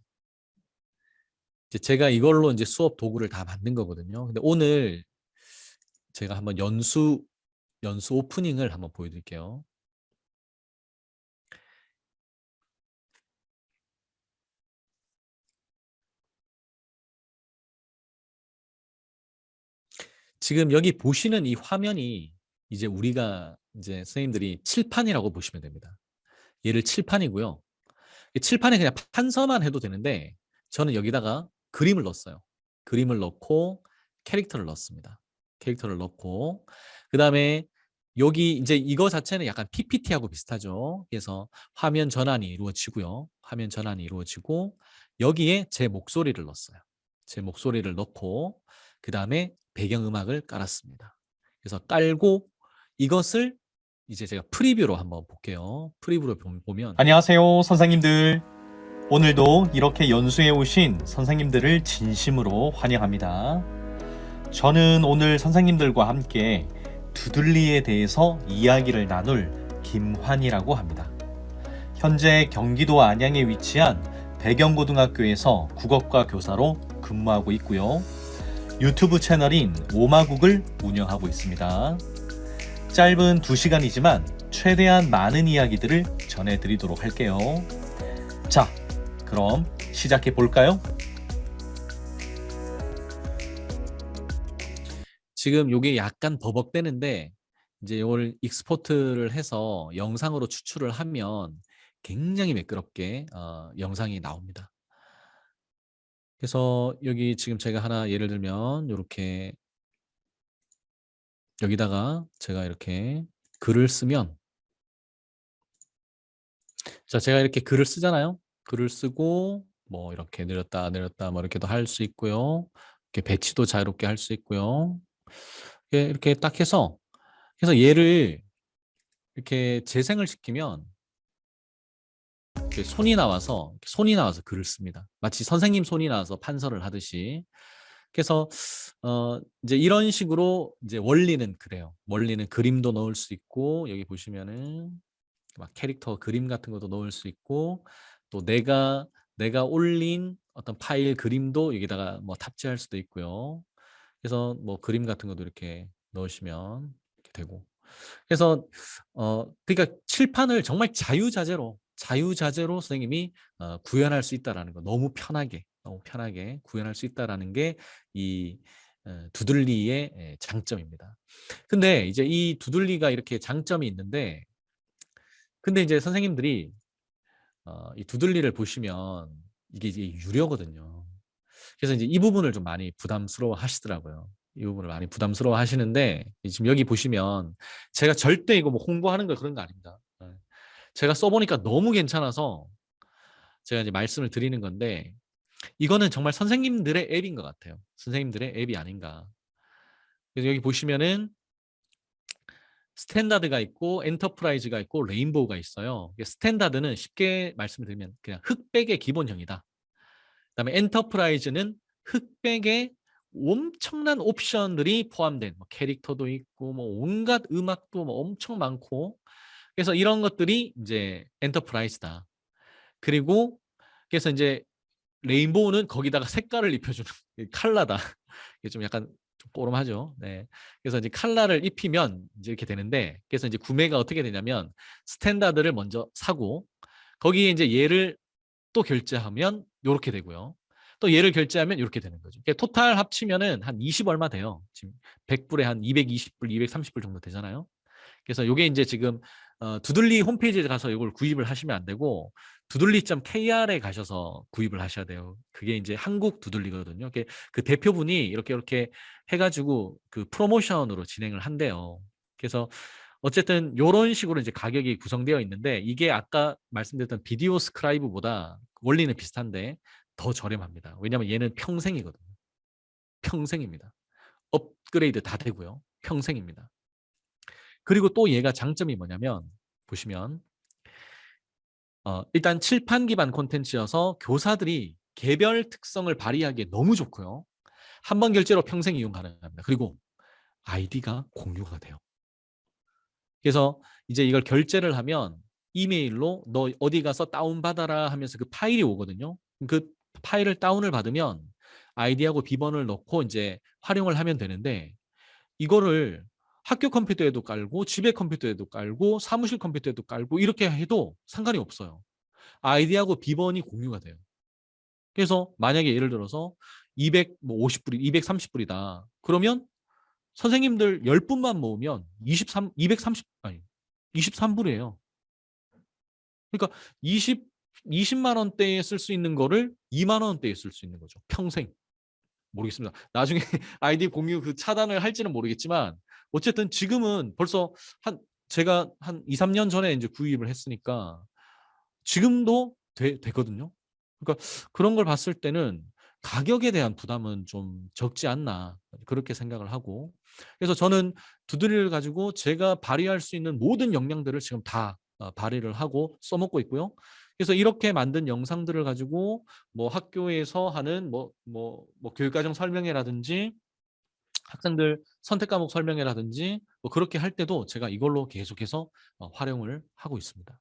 이제 제가 이걸로 이제 수업 도구를 다 만든 거거든요. 근데 오늘 제가 한번 연수 오프닝을 한번 보여드릴게요. 지금 여기 보시는 이 화면이 이제 우리가 이제 선생님들이 칠판이라고 보시면 됩니다. 얘를 칠판이고요. 칠판에 그냥 판서만 해도 되는데 저는 여기다가 그림을 넣었어요. 그림을 넣고 캐릭터를 넣었습니다. 캐릭터를 넣고 그 다음에 여기 이제 이거 자체는 약간 PPT하고 비슷하죠. 그래서 화면 전환이 이루어지고요. 화면 전환이 이루어지고 여기에 제 목소리를 넣었어요. 제 목소리를 넣고 그 다음에 배경음악을 깔았습니다. 그래서 깔고 이것을 이제 제가 프리뷰로 한번 볼게요. 프리뷰로 보면 안녕하세요, 선생님들. 오늘도 이렇게 연수해 오신 선생님들을 진심으로 환영합니다. 저는 오늘 선생님들과 함께 두들리에 대해서 이야기를 나눌 김환이라고 합니다. 현재 경기도 안양에 위치한 배경고등학교에서 국어과 교사로 근무하고 있고요. 유튜브 채널인 오마국을 운영하고 있습니다. 짧은 2시간이지만 최대한 많은 이야기들을 전해드리도록 할게요. 자, 그럼 시작해 볼까요? 지금 이게 약간 버벅대는데 이제 이걸 익스포트를 해서 영상으로 추출을 하면 굉장히 매끄럽게 영상이 나옵니다. 그래서 여기 지금 제가 하나 예를 들면 이렇게 여기다가 제가 이렇게 글을 쓰면 자 제가 이렇게 글을 쓰잖아요. 글을 쓰고 뭐 이렇게 내렸다 뭐 이렇게도 할 수 있고요. 이렇게 배치도 자유롭게 할 수 있고요. 이렇게 딱 해서 그래서 얘를 이렇게 재생을 시키면 이렇게 손이 나와서 글을 씁니다. 마치 선생님 손이 나와서 판서를 하듯이. 그래서 이제 이런 식으로 이제 원리는 그래요. 원리는 그림도 넣을 수 있고 여기 보시면은 막 캐릭터 그림 같은 것도 넣을 수 있고 또 내가 올린 어떤 파일 그림도 여기다가 뭐 탑재할 수도 있고요. 그래서 뭐 그림 같은 것도 이렇게 넣으시면 이렇게 되고. 그래서 그러니까 칠판을 정말 자유자재로 선생님이 구현할 수 있다라는 거 너무 편하게 구현할 수 있다라는 게 이 두들리의 장점입니다. 근데 이제 이 두들리가 이렇게 장점이 있는데 근데 이제 선생님들이 이 두들리를 보시면 이게 이제 유료거든요. 그래서 이제 이 부분을 좀 많이 부담스러워 하시더라고요. 이 부분을 많이 부담스러워 하시는데 지금 여기 보시면 제가 절대 이거 뭐 홍보하는 거 그런 거 아닙니다. 제가 써보니까 너무 괜찮아서 제가 이제 말씀을 드리는 건데 이거는 정말 선생님들의 앱인 것 같아요. 선생님들의 앱이 아닌가. 그래서 여기 보시면은 스탠다드가 있고 엔터프라이즈가 있고 레인보우가 있어요. 스탠다드는 쉽게 말씀드리면 그냥 흑백의 기본형이다. 그다음에 엔터프라이즈는 흑백의 엄청난 옵션들이 포함된 뭐 캐릭터도 있고 뭐 온갖 음악도 뭐 엄청 많고 그래서 이런 것들이 이제 엔터프라이즈다. 그리고 그래서 이제 레인보우는 거기다가 색깔을 입혀주는 칼라다. 이게 좀 약간 좀 뽀름하죠. 네. 그래서 이제 칼라를 입히면 이제 이렇게 되는데 그래서 이제 구매가 어떻게 되냐면 스탠다드를 먼저 사고 거기에 이제 얘를 또 결제하면 이렇게 되고요. 또 얘를 결제하면 이렇게 되는 거죠. 토탈 합치면은 한 20 얼마 돼요. 지금 100불에 한 220불, 230불 정도 되잖아요. 그래서 이게 이제 지금 두들리 홈페이지에 가서 이걸 구입을 하시면 안 되고 두들리.kr에 가셔서 구입을 하셔야 돼요. 그게 이제 한국 두들리거든요. 그 대표분이 이렇게 해가지고 그 프로모션으로 진행을 한대요. 그래서 어쨌든 이런 식으로 이제 가격이 구성되어 있는데 이게 아까 말씀드렸던 비디오 스크라이브보다 원리는 비슷한데 더 저렴합니다. 왜냐하면 얘는 평생이거든요. 평생입니다. 업그레이드 다 되고요. 평생입니다. 그리고 또 얘가 장점이 뭐냐면 보시면 일단 칠판 기반 콘텐츠여서 교사들이 개별 특성을 발휘하기에 너무 좋고요. 한 번 결제로 평생 이용 가능합니다. 그리고 아이디가 공유가 돼요. 그래서 이제 이걸 결제를 하면 이메일로 너 어디 가서 다운받아라 하면서 그 파일이 오거든요. 그 파일을 다운을 받으면 아이디하고 비번을 넣고 이제 활용을 하면 되는데 이거를 학교 컴퓨터에도 깔고 집에 컴퓨터에도 깔고 사무실 컴퓨터에도 깔고 이렇게 해도 상관이 없어요. 아이디하고 비번이 공유가 돼요. 그래서 만약에 예를 들어서 250불이 230불이다. 그러면 선생님들 10분만 모으면 23불이에요. 그러니까 20만 원대에 쓸 수 있는 거를 2만 원대에 쓸 수 있는 거죠. 평생. 모르겠습니다. 나중에 아이디 공유 그 차단을 할지는 모르겠지만 어쨌든 지금은 벌써 제가 한 2, 3년 전에 이제 구입을 했으니까 지금도 되거든요. 그러니까 그런 걸 봤을 때는 가격에 대한 부담은 좀 적지 않나 그렇게 생각을 하고 그래서 저는 두드리를 가지고 제가 발휘할 수 있는 모든 역량들을 지금 다 발휘를 하고 써먹고 있고요. 그래서 이렇게 만든 영상들을 가지고 뭐 학교에서 하는 뭐 교육과정 설명회라든지 학생들 선택 과목 설명회라든지 뭐 그렇게 할 때도 제가 이걸로 계속해서 활용을 하고 있습니다.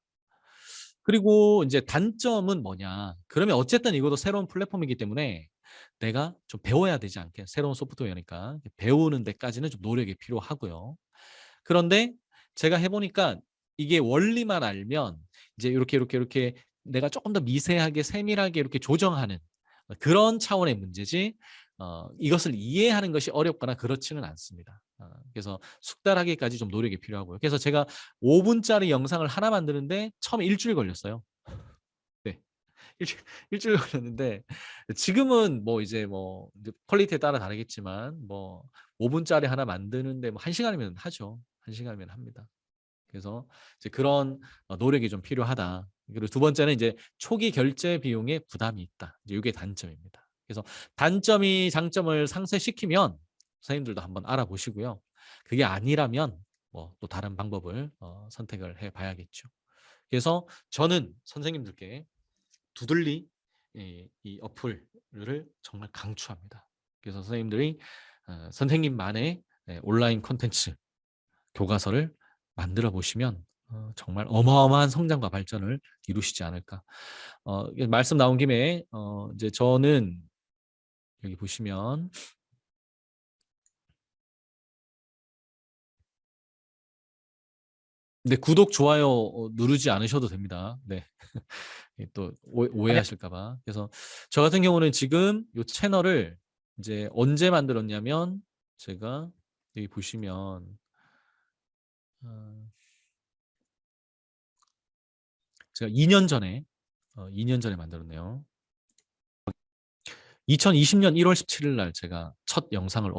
그리고 이제 단점은 뭐냐? 그러면 어쨌든 이것도 새로운 플랫폼이기 때문에 내가 좀 배워야 되지 않게 새로운 소프트웨어니까 배우는 데까지는 좀 노력이 필요하고요. 그런데 제가 해보니까 이게 원리만 알면 이제 이렇게 내가 조금 더 미세하게 세밀하게 이렇게 조정하는 그런 차원의 문제지 이것을 이해하는 것이 어렵거나 그렇지는 않습니다. 그래서 숙달하기까지 좀 노력이 필요하고요. 그래서 제가 5분짜리 영상을 하나 만드는데 처음에 일주일 걸렸어요. 네. 일주일 걸렸는데 지금은 뭐 이제 뭐 퀄리티에 따라 다르겠지만 뭐 5분짜리 하나 만드는데 뭐 1시간이면 하죠. 1시간이면 합니다. 그래서 이제 그런 노력이 좀 필요하다. 그리고 두 번째는 이제 초기 결제 비용에 부담이 있다. 이제 이게 단점입니다. 그래서 단점이 장점을 상쇄시키면 선생님들도 한번 알아보시고요. 그게 아니라면 뭐 또 다른 방법을 선택을 해봐야겠죠. 그래서 저는 선생님들께 두들리 이 어플을 정말 강추합니다. 그래서 선생님들이 선생님만의 온라인 콘텐츠 교과서를 만들어 보시면 정말 어마어마한 성장과 발전을 이루시지 않을까. 말씀 나온 김에 이제 저는 여기 보시면 근데 구독, 좋아요 누르지 않으셔도 됩니다. 네. 또 오해하실까 봐. 그래서 저 같은 경우는 지금 이 채널을 이제 언제 만들었냐면 제가 여기 보시면 제가 2년 전에 2년 전에 만들었네요. 2020년 1월 17일 날 제가 첫 영상을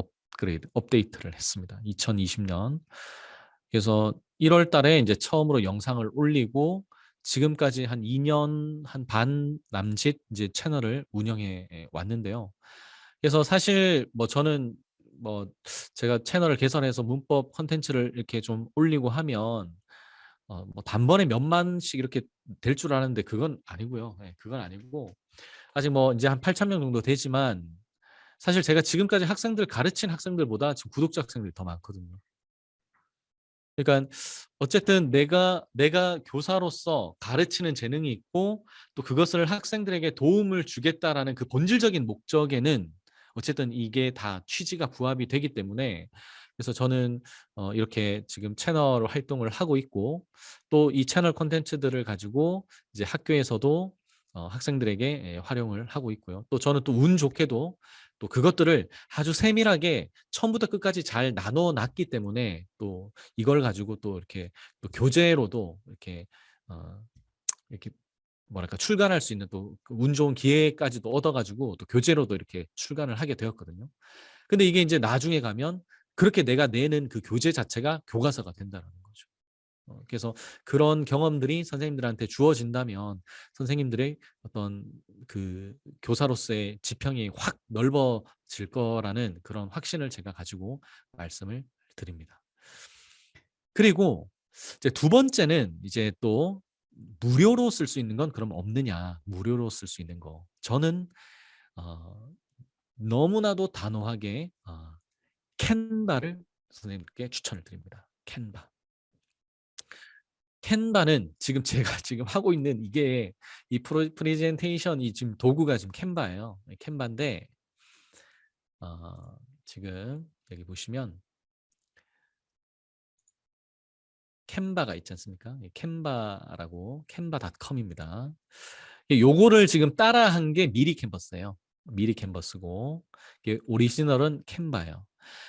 업데이트를 했습니다. 2020년. 그래서 1월 달에 이제 처음으로 영상을 올리고 지금까지 한 2년 한 반 남짓 이제 채널을 운영해 왔는데요. 그래서 사실 뭐 저는 뭐 제가 채널을 개설해서 문법 콘텐츠를 이렇게 좀 올리고 하면 뭐 단번에 몇만씩 이렇게 될 줄 아는데 그건 아니고요. 네, 그건 아니고 아직 뭐 이제 한 8,000명 정도 되지만 사실 제가 지금까지 학생들 가르친 학생들보다 지금 구독자 학생들이 더 많거든요. 그러니까 어쨌든 내가 교사로서 가르치는 재능이 있고 또 그것을 학생들에게 도움을 주겠다라는 그 본질적인 목적에는 어쨌든 이게 다 취지가 부합이 되기 때문에 그래서 저는 이렇게 지금 채널 활동을 하고 있고 또 이 채널 콘텐츠들을 가지고 이제 학교에서도 학생들에게 활용을 하고 있고요. 또 저는 또 운 좋게도 또 그것들을 아주 세밀하게 처음부터 끝까지 잘 나눠 놨기 때문에 또 이걸 가지고 또 이렇게 또 교재로도 이렇게 이렇게 뭐랄까 출간할 수 있는 또 운 좋은 기회까지도 얻어가지고 또 교재로도 이렇게 출간을 하게 되었거든요. 근데 이게 이제 나중에 가면 그렇게 내가 내는 그 교재 자체가 교과서가 된다는 거죠. 그래서 그런 경험들이 선생님들한테 주어진다면 선생님들의 어떤 그 교사로서의 지평이 확 넓어질 거라는 그런 확신을 제가 가지고 말씀을 드립니다. 그리고 이제 두 번째는 이제 또 무료로 쓸 수 있는 건 그럼 없느냐? 무료로 쓸 수 있는 거. 저는 어 너무나도 단호하게 캔바를 선생님께 추천을 드립니다. 캔바. 캔바는 지금 제가 지금 하고 있는 이게 이 프레젠테이션 이 지금 도구가 지금 캔바예요. 캔바인데 지금 여기 보시면 캔바가 있지 않습니까? 캔바라고 canva.com입니다. 요거를 지금 따라한 게 미리 캔버스예요. 미리 캔버스고 이게 오리지널은 캔바예요.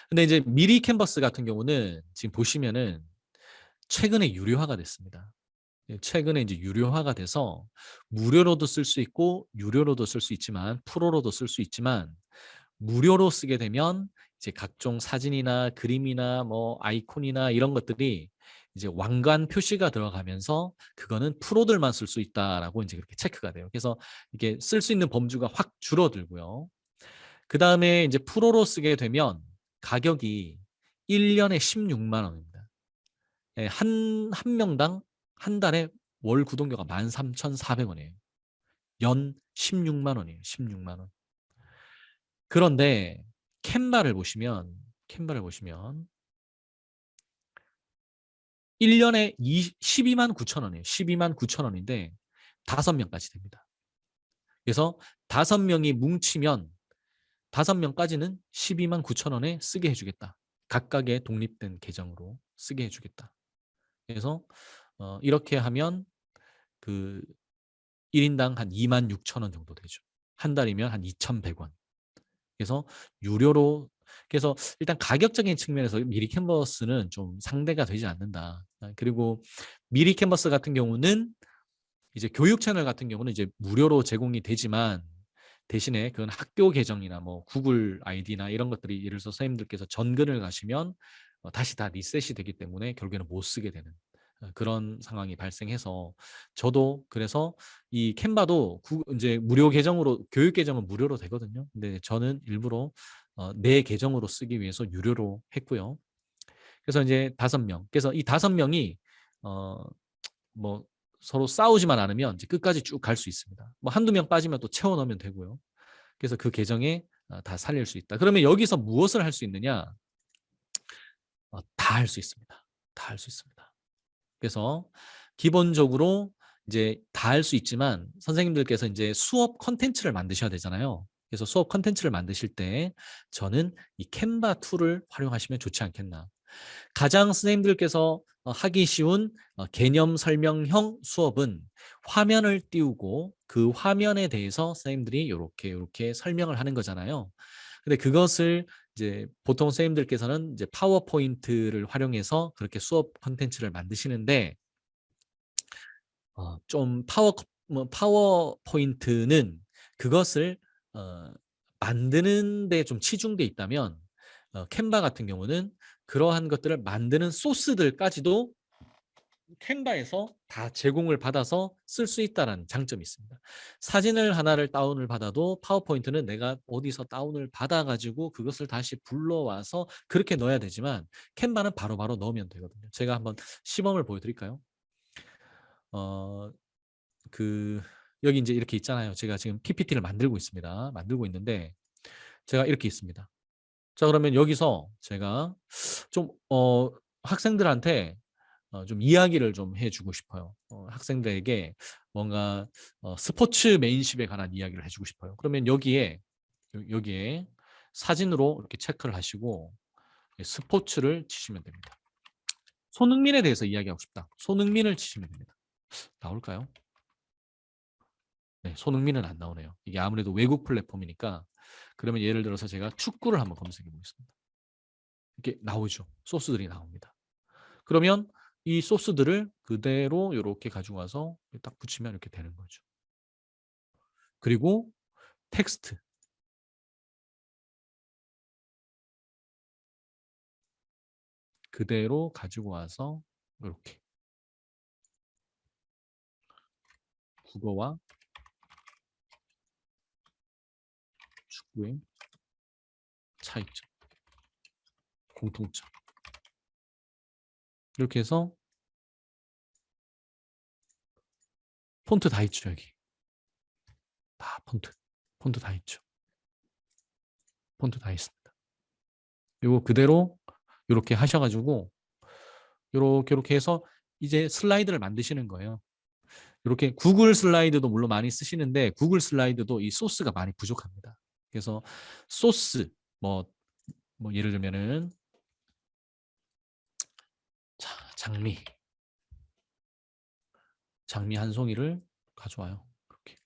근데 이제 미리 캔버스 같은 경우는 지금 보시면은 최근에 유료화가 됐습니다. 최근에 이제 유료화가 돼서 무료로도 쓸 수 있고 유료로도 쓸 수 있지만 프로로도 쓸 수 있지만 무료로 쓰게 되면 이제 각종 사진이나 그림이나 뭐 아이콘이나 이런 것들이 이제 왕관 표시가 들어가면서 그거는 프로들만 쓸 수 있다라고 이제 그렇게 체크가 돼요. 그래서 이게 쓸 수 있는 범주가 확 줄어들고요. 그 다음에 이제 프로로 쓰게 되면 가격이 1년에 16만 원입니다. 한 명당 한 달에 월 구독료가 13,400원이에요. 연 16만 원이에요. 16만 원. 그런데 캔바를 보시면 1년에 12만 9천 원이에요. 12만 9천 원인데 5명까지 됩니다. 그래서 5명이 뭉치면 5명까지는 12만 9천 원에 쓰게 해주겠다. 각각의 독립된 계정으로 쓰게 해주겠다. 그래서 이렇게 하면 그 1인당 한 2만 6천 원 정도 되죠. 한 달이면 한 2,100원. 그래서 유료로 그래서 일단 가격적인 측면에서 미리 캔버스는 좀 상대가 되지 않는다. 그리고 미리 캔버스 같은 경우는 이제 교육 채널 같은 경우는 이제 무료로 제공이 되지만 대신에 그건 학교 계정이나 뭐 구글 아이디나 이런 것들이 예를 들어서 선생님들께서 전근을 가시면 다시 다 리셋이 되기 때문에 결국에는 못 쓰게 되는 그런 상황이 발생해서 저도 그래서 이 캔바도 이제 무료 계정으로 교육 계정은 무료로 되거든요. 근데 저는 일부러 내 계정으로 쓰기 위해서 유료로 했고요. 그래서 이제 5명. 그래서 이 5명이 뭐 서로 싸우지만 않으면 이제 끝까지 쭉 갈 수 있습니다. 뭐 한두 명 빠지면 또 채워 넣으면 되고요. 그래서 그 계정에 다 살릴 수 있다. 그러면 여기서 무엇을 할 수 있느냐? 다 할 수 있습니다. 다 할 수 있습니다. 그래서 기본적으로 이제 다 할 수 있지만 선생님들께서 이제 수업 컨텐츠를 만드셔야 되잖아요. 그래서 수업 컨텐츠를 만드실 때 저는 이 캔바 툴을 활용하시면 좋지 않겠나. 가장 선생님들께서 하기 쉬운 개념 설명형 수업은 화면을 띄우고 그 화면에 대해서 선생님들이 이렇게 설명을 하는 거잖아요. 근데 그것을 이제 보통 선생님들께서는 이제 파워포인트를 활용해서 그렇게 수업 콘텐츠를 만드시는데 좀 파워포인트는 그것을 만드는 데 좀 치중돼 있다면 캔바 같은 경우는 그러한 것들을 만드는 소스들까지도 캔바에서 다 제공을 받아서 쓸 수 있다는 장점이 있습니다. 사진을 하나를 다운을 받아도 파워포인트는 내가 어디서 다운을 받아가지고 그것을 다시 불러와서 그렇게 넣어야 되지만 캔바는 바로바로 넣으면 되거든요. 제가 한번 시범을 보여드릴까요? 여기 이제 이렇게 있잖아요. 제가 지금 PPT를 만들고 있습니다. 만들고 있는데 제가 이렇게 있습니다. 자, 그러면 여기서 제가 좀 학생들한테 좀 이야기를 좀 해주고 싶어요. 학생들에게 뭔가 스포츠맨십에 관한 이야기를 해주고 싶어요. 그러면 여기에 사진으로 이렇게 체크를 하시고 스포츠를 치시면 됩니다. 손흥민에 대해서 이야기하고 싶다. 손흥민을 치시면 됩니다. 나올까요? 네, 손흥민은 안 나오네요. 이게 아무래도 외국 플랫폼이니까 그러면 예를 들어서 제가 축구를 한번 검색해 보겠습니다. 이렇게 나오죠. 소스들이 나옵니다. 그러면 이 소스들을 그대로 이렇게 가지고 와서 딱 붙이면 이렇게 되는 거죠. 그리고 텍스트. 그대로 가지고 와서 이렇게 국어와 축구의 차이점, 공통점. 이렇게 해서 폰트 다 있죠, 여기. 다 폰트 다 있죠. 폰트 다 있습니다. 이거 그대로 이렇게 하셔가지고 이렇게 해서 이제 슬라이드를 만드시는 거예요. 이렇게 구글 슬라이드도 물론 많이 쓰시는데 구글 슬라이드도 이 소스가 많이 부족합니다. 그래서 소스 뭐 예를 들면은 자, 장미 한 송이를 가져와요. 그렇게.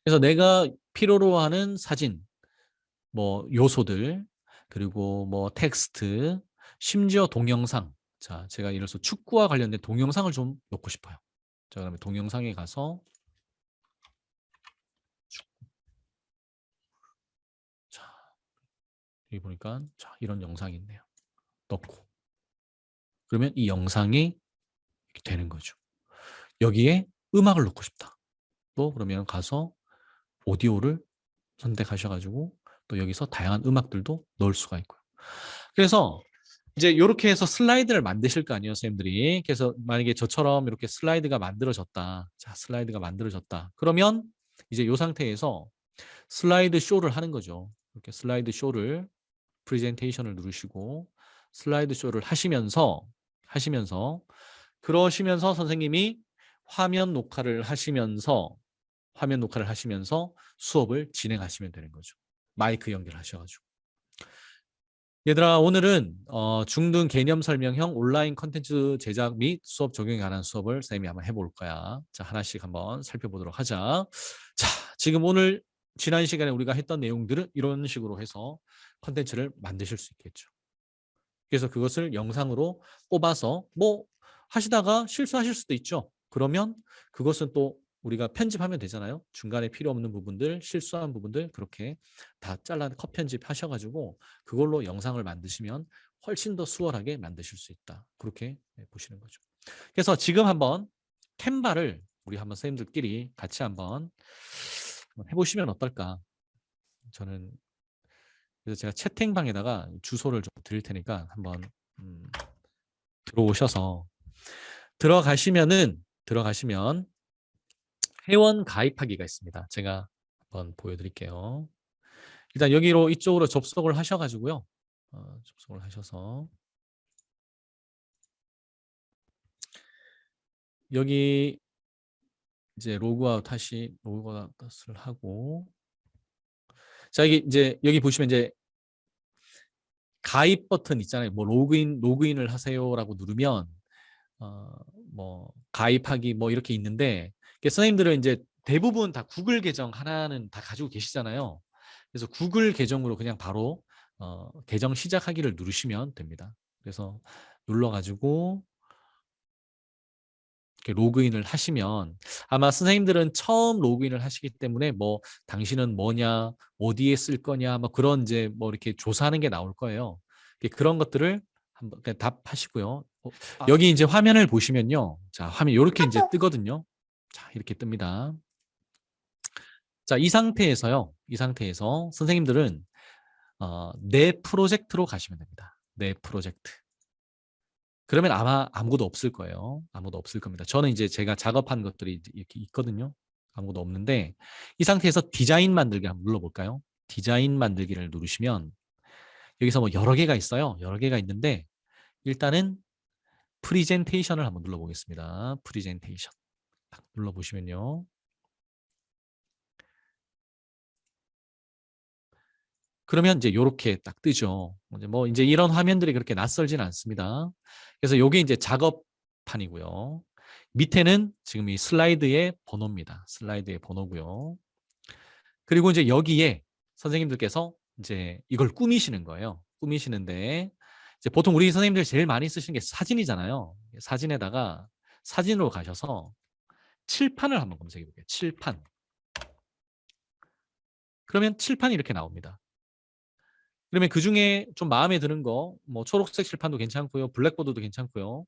그래서 내가 필요로 하는 사진, 뭐 요소들, 그리고 뭐 텍스트, 심지어 동영상. 자, 제가 예를 들어서 축구와 관련된 동영상을 좀 넣고 싶어요. 자, 그러면 동영상에 가서 자, 여기 보니까 자, 이런 영상이 있네요. 넣고. 그러면 이 영상이 이렇게 되는 거죠. 여기에 음악을 넣고 싶다. 또 그러면 가서 오디오를 선택하셔가지고 또 여기서 다양한 음악들도 넣을 수가 있고요. 그래서 이제 이렇게 해서 슬라이드를 만드실 거 아니에요, 선생님들이. 그래서 만약에 저처럼 이렇게 슬라이드가 만들어졌다. 자, 슬라이드가 만들어졌다. 그러면 이제 이 상태에서 슬라이드 쇼를 하는 거죠. 이렇게 슬라이드 쇼를 프레젠테이션을 누르시고 슬라이드 쇼를 하시면서 그러시면서 선생님이 화면 녹화를 하시면서 수업을 진행하시면 되는 거죠. 마이크 연결하셔가지고. 얘들아, 오늘은 중등 개념 설명형 온라인 컨텐츠 제작 및 수업 적용에 관한 수업을 선생님이 한번 해볼 거야. 자, 하나씩 한번 살펴보도록 하자. 자, 지금 오늘 지난 시간에 우리가 했던 내용들은 이런 식으로 해서 컨텐츠를 만드실 수 있겠죠. 그래서 그것을 영상으로 뽑아서 뭐 하시다가 실수하실 수도 있죠. 그러면 그것은 또 우리가 편집하면 되잖아요. 중간에 필요 없는 부분들, 실수한 부분들 그렇게 다 잘라 컷 편집하셔가지고 그걸로 영상을 만드시면 훨씬 더 수월하게 만드실 수 있다. 그렇게 보시는 거죠. 그래서 지금 한번 캔바를 우리 한번 선생님들끼리 같이 한번 해보시면 어떨까. 저는 그래서 제가 채팅방에다가 주소를 좀 드릴 테니까 한번 들어오셔서 들어가시면 회원 가입하기가 있습니다. 제가 한번 보여드릴게요. 일단 여기로 이쪽으로 접속을 하셔가지고요. 접속을 하셔서 여기 이제 로그아웃을 하고 자 여기 보시면 이제 가입 버튼 있잖아요. 뭐 로그인을 하세요라고 누르면 뭐 가입하기 뭐 이렇게 있는데 선생님들은 이제 대부분 다 구글 계정 하나는 다 가지고 계시잖아요. 그래서 구글 계정으로 그냥 바로 계정 시작하기를 누르시면 됩니다. 그래서 눌러가지고 이렇게 로그인을 하시면 아마 선생님들은 처음 로그인을 하시기 때문에 뭐 당신은 뭐냐, 어디에 쓸 거냐, 뭐 그런 이제 뭐 이렇게 조사하는 게 나올 거예요. 그런 것들을 한번 그냥 답하시고요. 여기 이제 화면을 보시면요. 자, 화면 이렇게 이제 뜨거든요. 자, 이렇게 뜹니다. 자, 이 상태에서 선생님들은 내 프로젝트로 가시면 됩니다. 내 프로젝트. 그러면 아마 아무것도 없을 거예요. 아무것도 없을 겁니다. 저는 이제 제가 작업한 것들이 이렇게 있거든요. 아무것도 없는데 이 상태에서 디자인 만들기 한번 눌러볼까요? 디자인 만들기를 누르시면 여기서 뭐 여러 개가 있어요. 여러 개가 있는데 일단은 프리젠테이션을 한번 눌러보겠습니다. 프리젠테이션 딱 눌러보시면요. 그러면 이제 이렇게 딱 뜨죠. 이제 이런 화면들이 그렇게 낯설지는 않습니다. 그래서 이게 이제 작업판이고요. 밑에는 지금 이 슬라이드의 번호입니다. 슬라이드의 번호고요. 그리고 이제 여기에 선생님들께서 이제 이걸 꾸미시는 거예요. 꾸미시는데 이제 보통 우리 선생님들 제일 많이 쓰시는 게 사진이잖아요. 사진에다가 사진으로 가셔서 칠판을 한번 검색해 볼게요. 칠판. 그러면 칠판이 이렇게 나옵니다. 그러면 그 중에 좀 마음에 드는 거, 뭐 초록색 칠판도 괜찮고요, 블랙보드도 괜찮고요.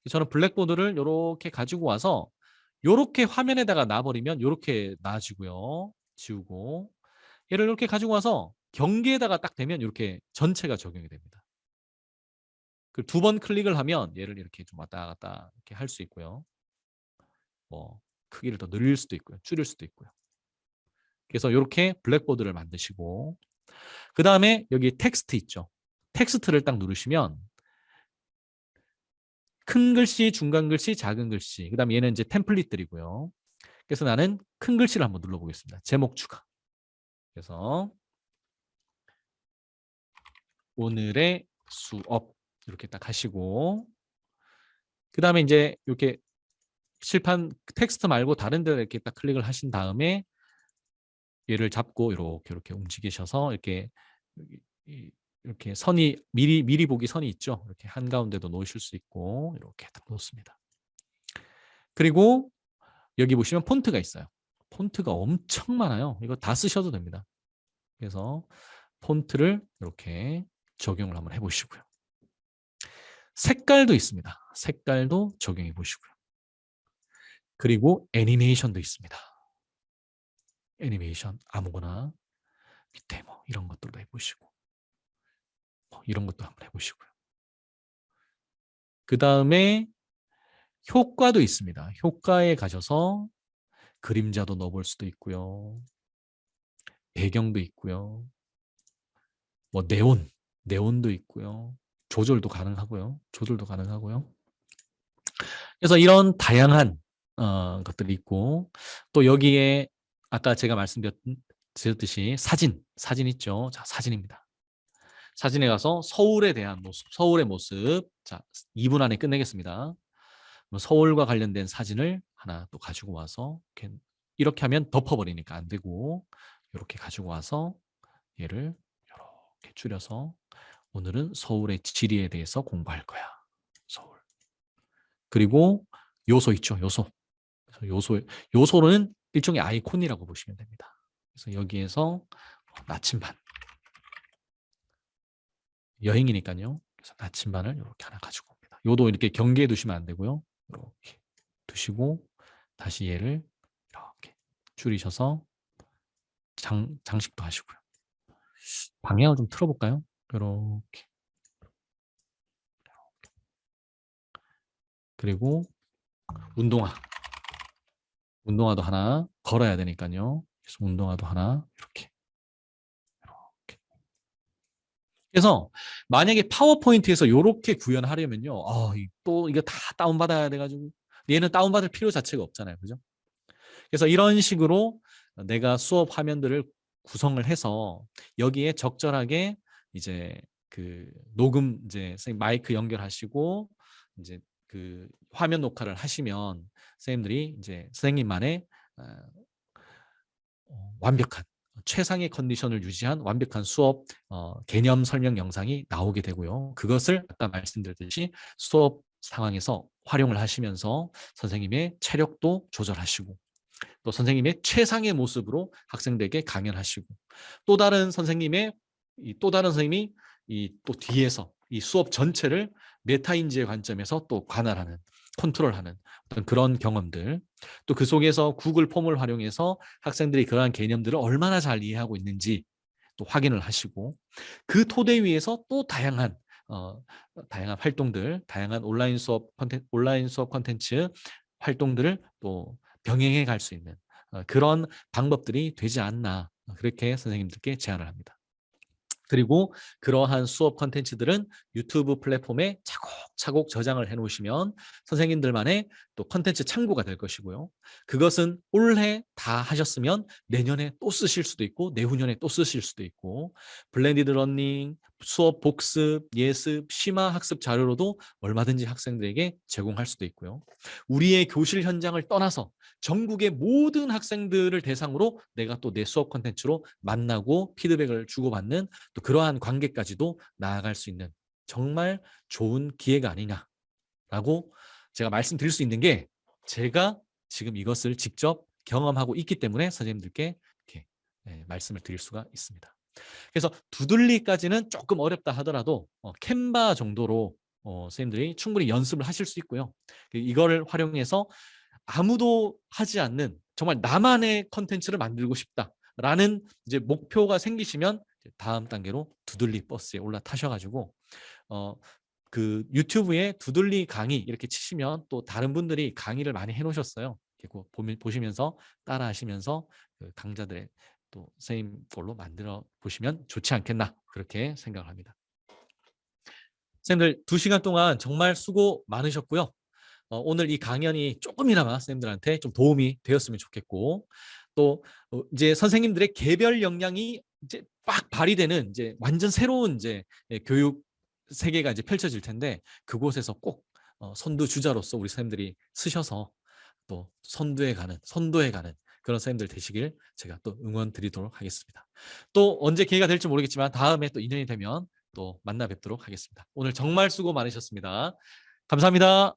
저는 블랙보드를 이렇게 가지고 와서 이렇게 화면에다가 놔버리면 이렇게 놔지고요, 지우고 얘를 이렇게 가지고 와서 경계에다가 딱 대면 이렇게 전체가 적용이 됩니다. 그 두 번 클릭을 하면 얘를 이렇게 좀 왔다 갔다 이렇게 할 수 있고요. 뭐 크기를 더 늘릴 수도 있고요, 줄일 수도 있고요. 그래서 이렇게 블랙보드를 만드시고 그 다음에 여기 텍스트 있죠. 텍스트를 딱 누르시면 큰 글씨, 중간 글씨, 작은 글씨. 그 다음에 얘는 이제 템플릿들이고요. 그래서 나는 큰 글씨를 한번 눌러보겠습니다. 제목 추가. 그래서 오늘의 수업 이렇게 딱 하시고 그 다음에 이제 이렇게 칠판 텍스트 말고 다른 데 이렇게 딱 클릭을 하신 다음에 얘를 잡고 이렇게 움직이셔서 이렇게 이렇게 선이 미리 보기 선이 있죠. 이렇게 한가운데도 놓으실 수 있고 이렇게 딱 놓습니다. 그리고 여기 보시면 폰트가 있어요. 폰트가 엄청 많아요. 이거 다 쓰셔도 됩니다. 그래서 폰트를 이렇게 적용을 한번 해보시고요. 색깔도 있습니다. 색깔도 적용해 보시고요. 그리고 애니메이션도 있습니다. 애니메이션 아무거나 밑에 뭐 이런 것들도 해보시고 이런 것도 한번 해보시고요. 그 다음에 효과도 있습니다. 효과에 가셔서 그림자도 넣어볼 수도 있고요. 배경도 있고요. 뭐 네온도 있고요. 조절도 가능하고요. 그래서 이런 다양한 것들이 있고 또 여기에 아까 제가 말씀드렸듯이 사진 있죠. 자, 사진입니다. 사진에 가서 서울에 대한 모습, 서울의 모습. 자, 2분 안에 끝내겠습니다. 서울과 관련된 사진을 하나 또 가지고 와서 이렇게 하면 덮어버리니까 안 되고 이렇게 가지고 와서 얘를 이렇게 줄여서 오늘은 서울의 지리에 대해서 공부할 거야. 서울. 그리고 요소 있죠. 요소는 일종의 아이콘이라고 보시면 됩니다. 그래서 여기에서 나침반. 여행이니까요. 그래서 나침반을 이렇게 하나 가지고 옵니다. 요도 이렇게 경계에 두시면 안 되고요. 이렇게 두시고 다시 얘를 이렇게 줄이셔서 장식도 하시고요. 방향을 좀 틀어볼까요? 이렇게. 그리고 운동화도 하나 걸어야 되니까요. 그래서 운동화도 하나 이렇게. 그래서 만약에 파워포인트에서 이렇게 구현하려면요. 또 이거 다 다운받아야 돼가지고 얘는 다운받을 필요 자체가 없잖아요. 그죠? 그래서 이런 식으로 내가 수업 화면들을 구성을 해서 여기에 적절하게 이제 그 녹음 이제 선생님 마이크 연결하시고 이제 그 화면 녹화를 하시면 선생님들이 이제 선생님만의 완벽한 최상의 컨디션을 유지한 완벽한 수업 개념 설명 영상이 나오게 되고요. 그것을 아까 말씀드렸듯이 수업 상황에서 활용을 하시면서 선생님의 체력도 조절하시고 또 선생님의 최상의 모습으로 학생들에게 강연하시고 또 다른 선생님이 또 뒤에서 이 수업 전체를 메타인지의 관점에서 또 관할하는 컨트롤하는 어떤 그런 경험들 또 그 속에서 구글 폼을 활용해서 학생들이 그러한 개념들을 얼마나 잘 이해하고 있는지 또 확인을 하시고 그 토대 위에서 또 다양한 활동들, 다양한 온라인 수업 콘텐츠 활동들을 또 병행해 갈 수 있는 그런 방법들이 되지 않나 그렇게 선생님들께 제안을 합니다. 그리고 그러한 수업 콘텐츠들은 유튜브 플랫폼에 차곡차곡 저장을 해 놓으시면 선생님들만의 또 콘텐츠 창고가 될 것이고요. 그것은 올해 다 하셨으면 내년에 또 쓰실 수도 있고 내후년에 또 쓰실 수도 있고 블렌디드 러닝, 수업 복습, 예습, 심화 학습 자료로도 얼마든지 학생들에게 제공할 수도 있고요. 우리의 교실 현장을 떠나서 전국의 모든 학생들을 대상으로 내가 또 내 수업 콘텐츠로 만나고 피드백을 주고받는 또 그러한 관계까지도 나아갈 수 있는 정말 좋은 기회가 아니냐라고 제가 말씀드릴 수 있는 게 제가 지금 이것을 직접 경험하고 있기 때문에 선생님들께 이렇게 말씀을 드릴 수가 있습니다. 그래서 두들리까지는 조금 어렵다 하더라도 캔바 정도로 선생님들이 충분히 연습을 하실 수 있고요. 이거를 활용해서 아무도 하지 않는 정말 나만의 컨텐츠를 만들고 싶다라는 이제 목표가 생기시면 다음 단계로 두들리 버스에 올라타셔가지고 그 유튜브에 두들리 강의 이렇게 치시면 또 다른 분들이 강의를 많이 해놓으셨어요. 보시면서 따라하시면서 그 강자들의 또 선생님 걸로 만들어 보시면 좋지 않겠나 그렇게 생각을 합니다. 선생님들 2시간 동안 정말 수고 많으셨고요. 오늘 이 강연이 조금이나마 선생님들한테 좀 도움이 되었으면 좋겠고 또 이제 선생님들의 개별 역량이 이제 막 발휘되는 이제 완전 새로운 이제 교육 세계가 이제 펼쳐질 텐데 그곳에서 꼭 선두 주자로서 우리 선생님들이 쓰셔서 또 선도해 가는 그런 선생님들 되시길 제가 또 응원 드리도록 하겠습니다. 또 언제 기회가 될지 모르겠지만 다음에 또 인연이 되면 또 만나 뵙도록 하겠습니다. 오늘 정말 수고 많으셨습니다. 감사합니다.